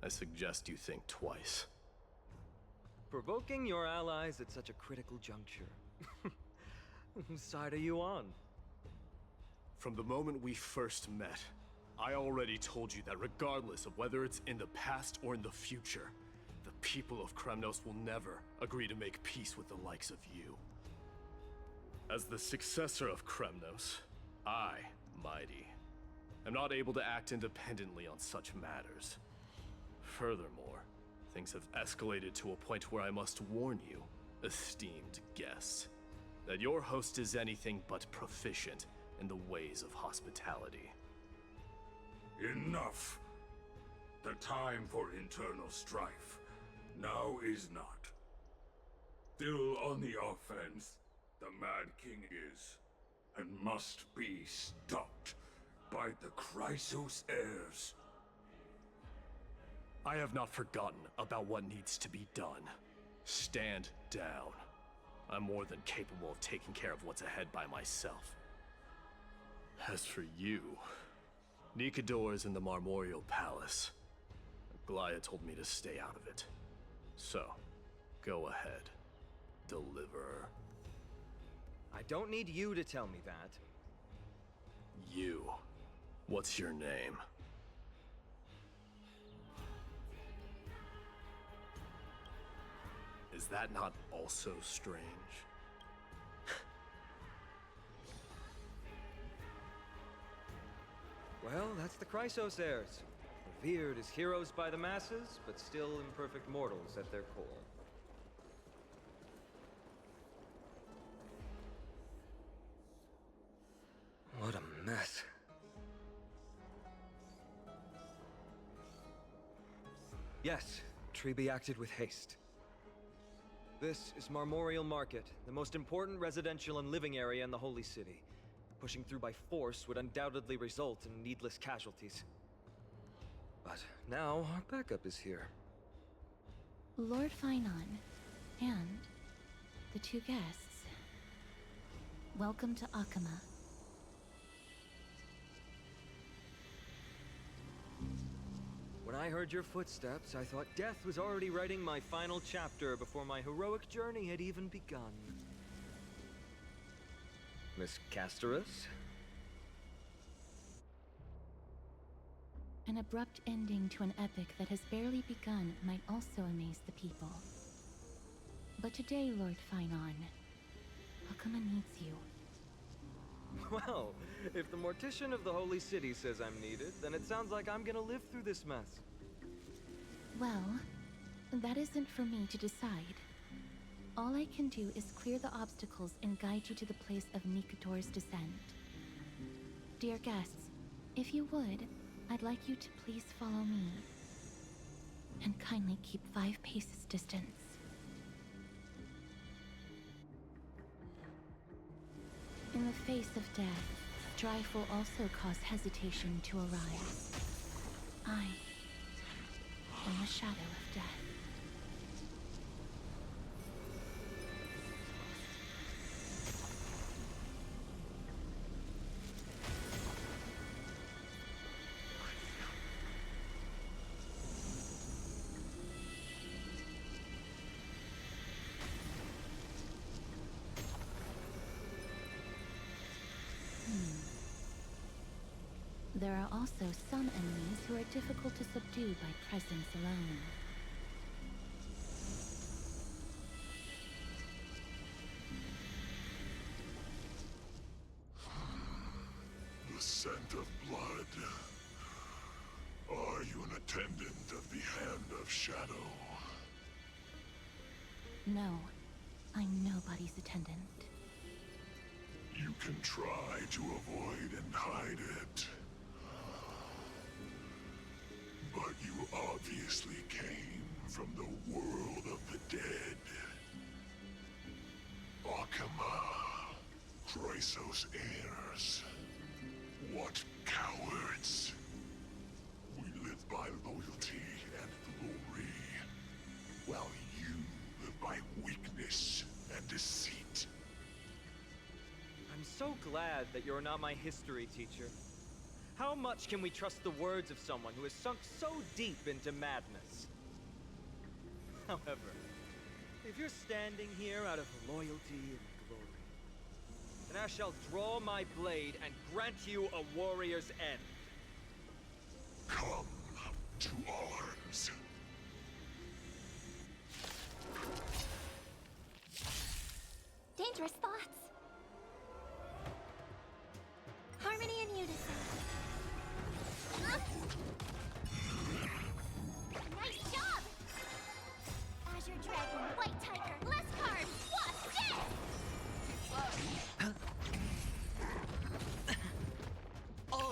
I suggest you think twice. Provoking your allies at such a critical juncture. Whose side are you on? From the moment we first met, I already told you that regardless of whether it's in the past or in the future, the people of Kremnos will never agree to make peace with the likes of you. As the successor of Kremnos, I, Mighty, am not able to act independently on such matters. Furthermore, things have escalated to a point where I must warn you, esteemed guests, that your host is anything but proficient in the ways of hospitality. Enough. The time for internal strife now is not. Still on the offense, the Mad King is, and must be stopped by the Chrysos heirs. I have not forgotten about what needs to be done. Stand down. I'm more than capable of taking care of what's ahead by myself. As for you, Nikador is in the Marmorial Palace. Aglaya told me to stay out of it. So, go ahead. Deliver. I don't need you to tell me that. You. What's your name? Is that not also strange? Well, that's the Chrysos heirs. Revered as heroes by the masses, but still imperfect mortals at their core. What a mess. Yes, Treby acted with haste. This is Marmorial Market, the most important residential and living area in the Holy City. Pushing through by force would undoubtedly result in needless casualties. But now our backup is here. Lord Finon, and the two guests. Welcome to Akama. When I heard your footsteps, I thought death was already writing my final chapter before my heroic journey had even begun. Miss Casterus? An abrupt ending to an epic that has barely begun might also amaze the people. But today, Lord Finon, Akama needs you. Well, if the Mortician of the Holy City says I'm needed, then it sounds like I'm gonna live through this mess. Well, that isn't for me to decide. All I can do is clear the obstacles and guide you to the place of Nikador's descent. Dear guests, if you would, I'd like you to please follow me. And kindly keep 5 paces distance. In the face of death, strife will also cause hesitation to arise. I am the shadow of death. There are also some enemies who are difficult to subdue by presence alone. The scent of blood. Are you an attendant of the Hand of Shadow? No, I'm nobody's attendant. You can try to avoid and hide it. But you obviously came from the world of the dead. Akama, Chrysos heirs. What cowards! We live by loyalty and glory, while you live by weakness and deceit. I'm so glad that you're not my history teacher. How much can we trust the words of someone who has sunk so deep into madness? However, if you're standing here out of loyalty and glory, then I shall draw my blade and grant you a warrior's end. Come to arms. Dangerous thoughts. Harmony and unison. Nice job! Azure Dragon, White Tiger, less cards, Wasp, death! Too slow.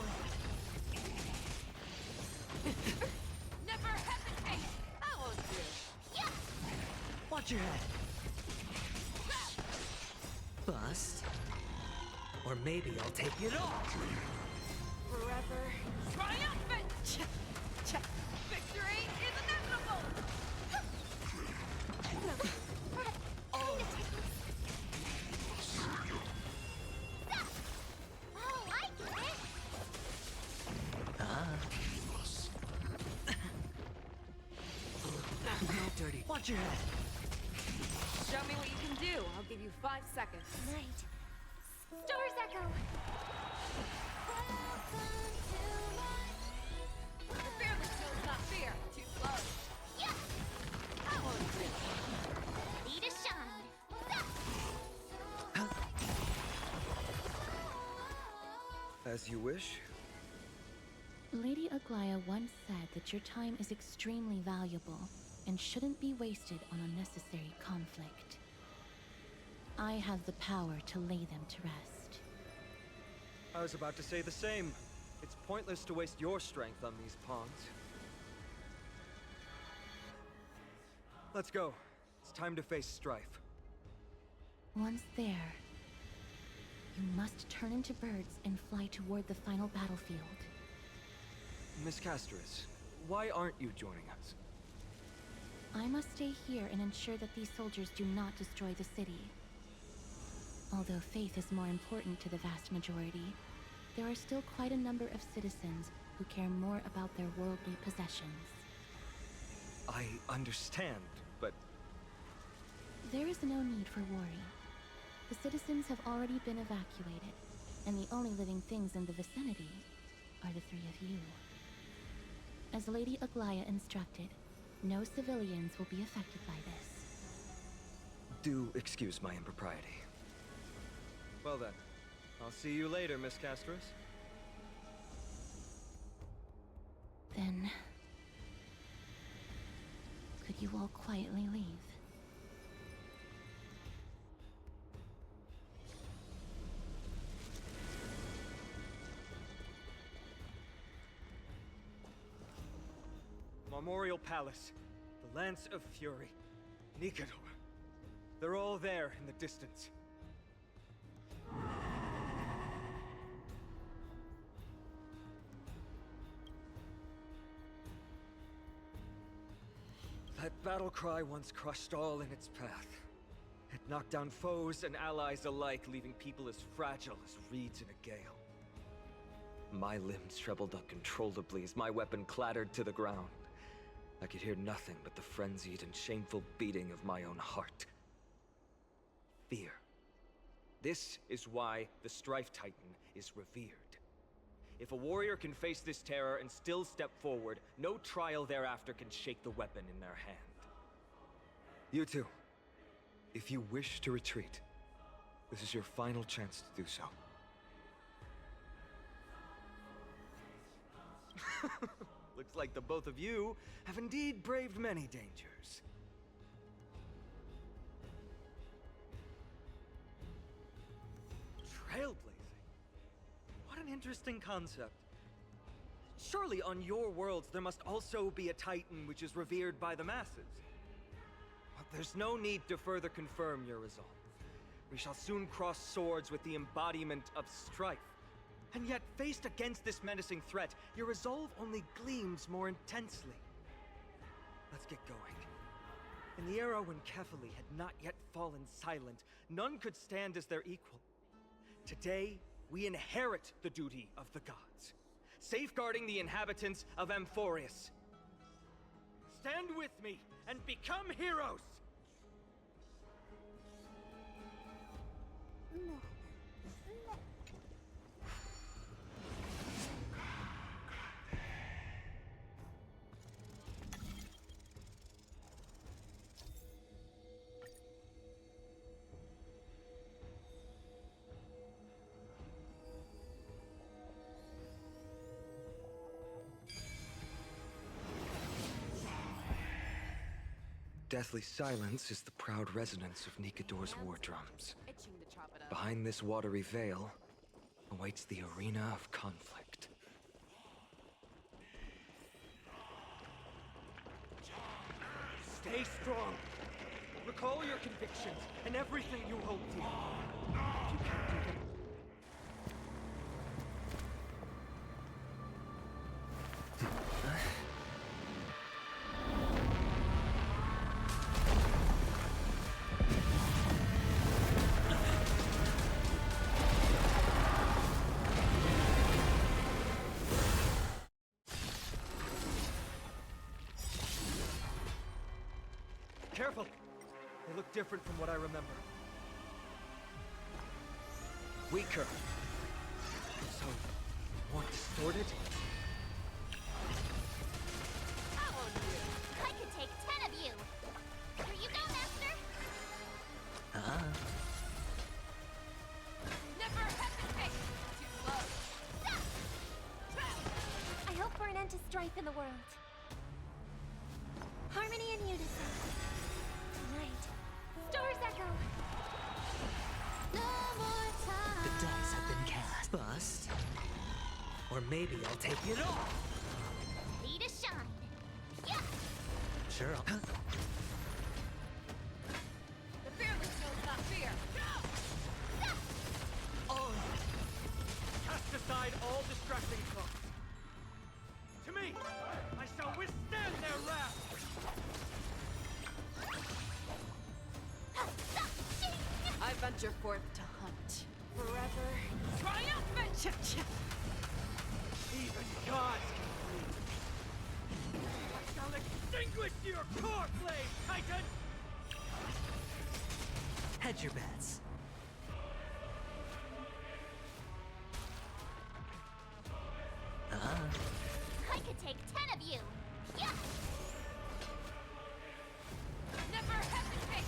Never hesitate! I won't do. Yeah! Watch your head. Bust. Or maybe I'll take it off. Forever triumphant! Victory is inevitable! Oh, I get it! Not dirty. Watch your head. Show me what you can do. I'll give you 5 seconds. Night. Star's Echo! Fearless feels not fear. Too slow. Yeah! I won't do. Ready to shine. As you wish. Lady Aglaya once said that your time is extremely valuable and shouldn't be wasted on unnecessary conflict. I have the power to lay them to rest. I was about to say the same. It's pointless to waste your strength on these pawns. Let's go. It's time to face Strife. Once there, you must turn into birds and fly toward the final battlefield. Miss Castoris, why aren't you joining us? I must stay here and ensure that these soldiers do not destroy the city. Although faith is more important to the vast majority, there are still quite a number of citizens who care more about their worldly possessions. I understand, but... There is no need for worry. The citizens have already been evacuated, and the only living things in the vicinity are the three of you. As Lady Aglaya instructed, no civilians will be affected by this. Do excuse my impropriety. Well then, I'll see you later, Miss Castoris. Then... could you all quietly leave? Memorial Palace, the Lance of Fury, Nikador. They're all there in the distance. That battle cry once crushed all in its path. It knocked down foes and allies alike, leaving people as fragile as reeds in a gale. My limbs trembled uncontrollably as my weapon clattered to the ground. I could hear nothing but the frenzied and shameful beating of my own heart. Fear. This is why the Strife Titan is revered. If a warrior can face this terror and still step forward, no trial thereafter can shake the weapon in their hand. You two, if you wish to retreat, this is your final chance to do so. Looks like the both of you have indeed braved many dangers. Trailblazing? What an interesting concept. Surely on your worlds there must also be a Titan which is revered by the masses. But there's no need to further confirm your resolve. We shall soon cross swords with the embodiment of strife. And yet, faced against this menacing threat, your resolve only gleams more intensely. Let's get going. In the era when Kefali had not yet fallen silent, none could stand as their equal. Today, we inherit the duty of the gods, safeguarding the inhabitants of Amphorius. Stand with me and become heroes! Deathly silence is the proud resonance of Nikador's war drums. Behind this watery veil awaits the arena of conflict. Stay strong! Recall your convictions and everything you hold dear. If you can't do them, careful! They look different from what I remember. Weaker. So, more distorted? I could take 10 of you! Here you go, Master! Never hesitate! Too slow! Stop! I hope for an end to strife in the world. Harmony and unison. Tonight, stars echo. No more time. The dice have been cast. Bust. Or maybe I'll take it off. Ready to shine. Yeah! Sure. Cast aside all distracting thoughts. To me, I shall withstand their wrath! I venture forth to hunt. Forever triumphant! Even gods can bleed. I shall extinguish your core flame, Titan! Hedge your bets. I could take 10 of you! Yeah! Never hesitate!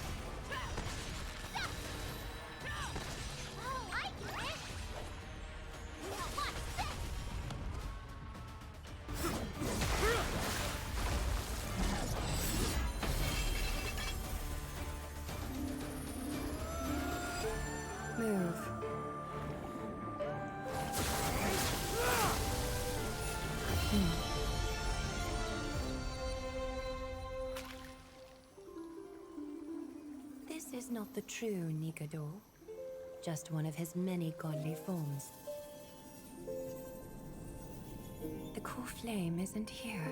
I like it! Now watch this! Move. This is not the true Nikador, just one of his many godly forms. The core flame isn't here.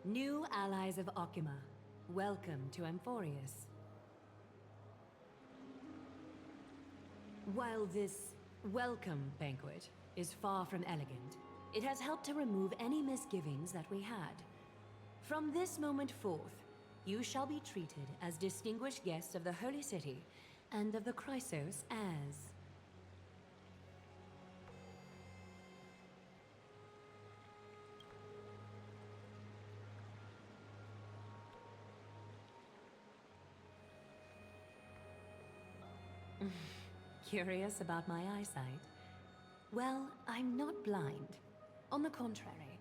New allies of Okima, welcome to Amphorius. While this welcome banquet is far from elegant, it has helped to remove any misgivings that we had. From this moment forth, you shall be treated as distinguished guests of the Holy City and of the Chrysos as... Curious about my eyesight? Well, I'm not blind. On the contrary,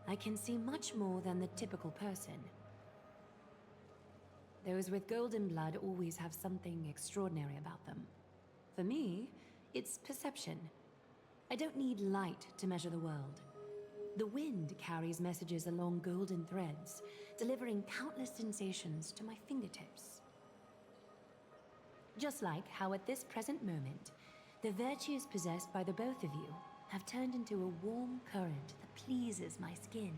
I can see much more than the typical person. Those with golden blood always have something extraordinary about them. For me, it's perception. I don't need light to measure the world. The wind carries messages along golden threads, delivering countless sensations to my fingertips. Just like how at this present moment, the virtues possessed by the both of you have turned into a warm current that pleases my skin.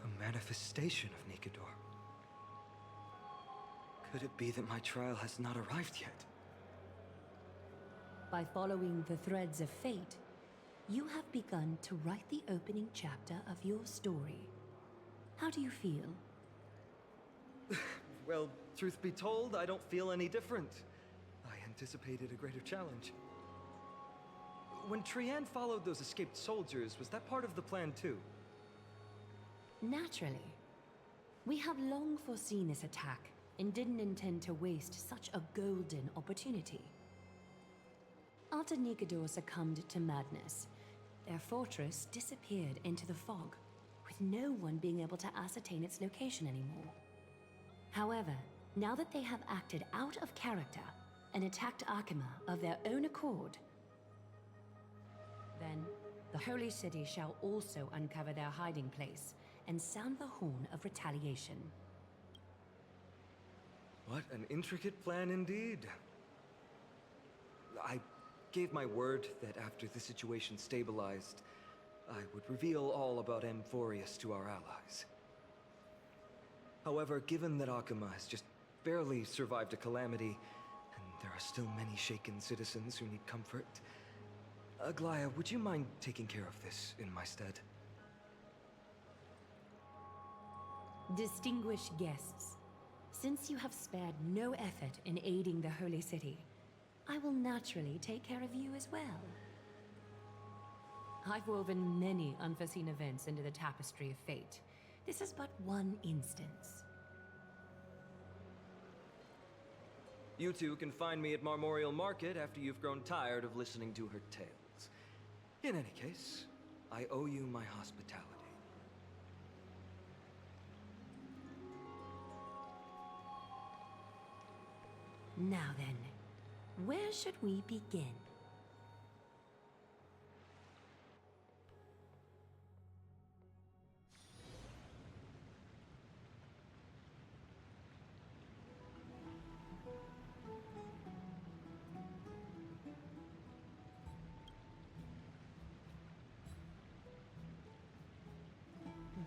A manifestation of Nikador. Could it be that my trial has not arrived yet? By following the threads of fate, you have begun to write the opening chapter of your story. How do you feel? Well, truth be told, I don't feel any different. I anticipated a greater challenge. When Trian followed those escaped soldiers, was that part of the plan too? Naturally. We have long foreseen this attack and didn't intend to waste such a golden opportunity. After Nikador succumbed to madness, their fortress disappeared into the fog, with no one being able to ascertain its location anymore. However, now that they have acted out of character and attacked Akima of their own accord, then the Holy City shall also uncover their hiding place and sound the horn of retaliation. What an intricate plan indeed. I gave my word that after the situation stabilized, I would reveal all about Amphorius to our allies. However, given that Akima has just barely survived a calamity, and there are still many shaken citizens who need comfort, Aglaya, would you mind taking care of this in my stead? Distinguished guests, since you have spared no effort in aiding the Holy City, I will naturally take care of you as well. I've woven many unforeseen events into the tapestry of fate. This is but one instance. You two can find me at Marmorial Market after you've grown tired of listening to her tales. In any case, I owe you my hospitality. Now then, where should we begin?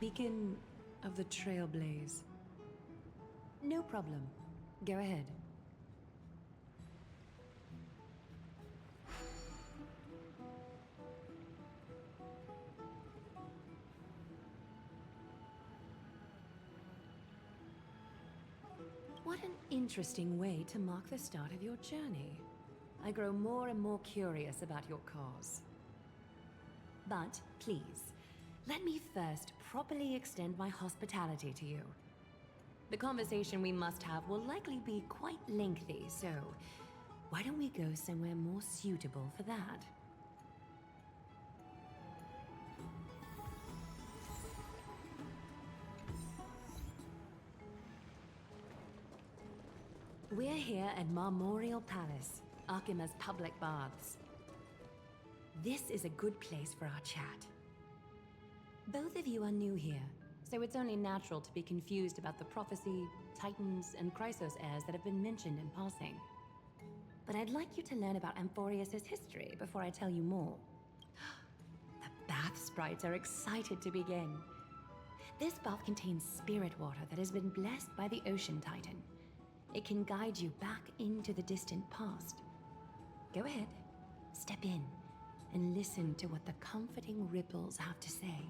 Beacon of the Trailblaze. No problem. Go ahead. What an interesting way to mark the start of your journey. I grow more and more curious about your cause. But please, let me first properly extend my hospitality to you. The conversation we must have will likely be quite lengthy, so why don't we go somewhere more suitable for that? We're here at Marmorial Palace, Arkima's public baths. This is a good place for our chat. Both of you are new here, so it's only natural to be confused about the prophecy, titans, and Chrysos heirs that have been mentioned in passing. But I'd like you to learn about Amphorius' history before I tell you more. The bath sprites are excited to begin. This bath contains spirit water that has been blessed by the Ocean Titan. It can guide you back into the distant past. Go ahead, step in, and listen to what the comforting ripples have to say.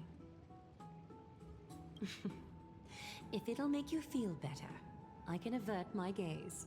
If it'll make you feel better, I can avert my gaze.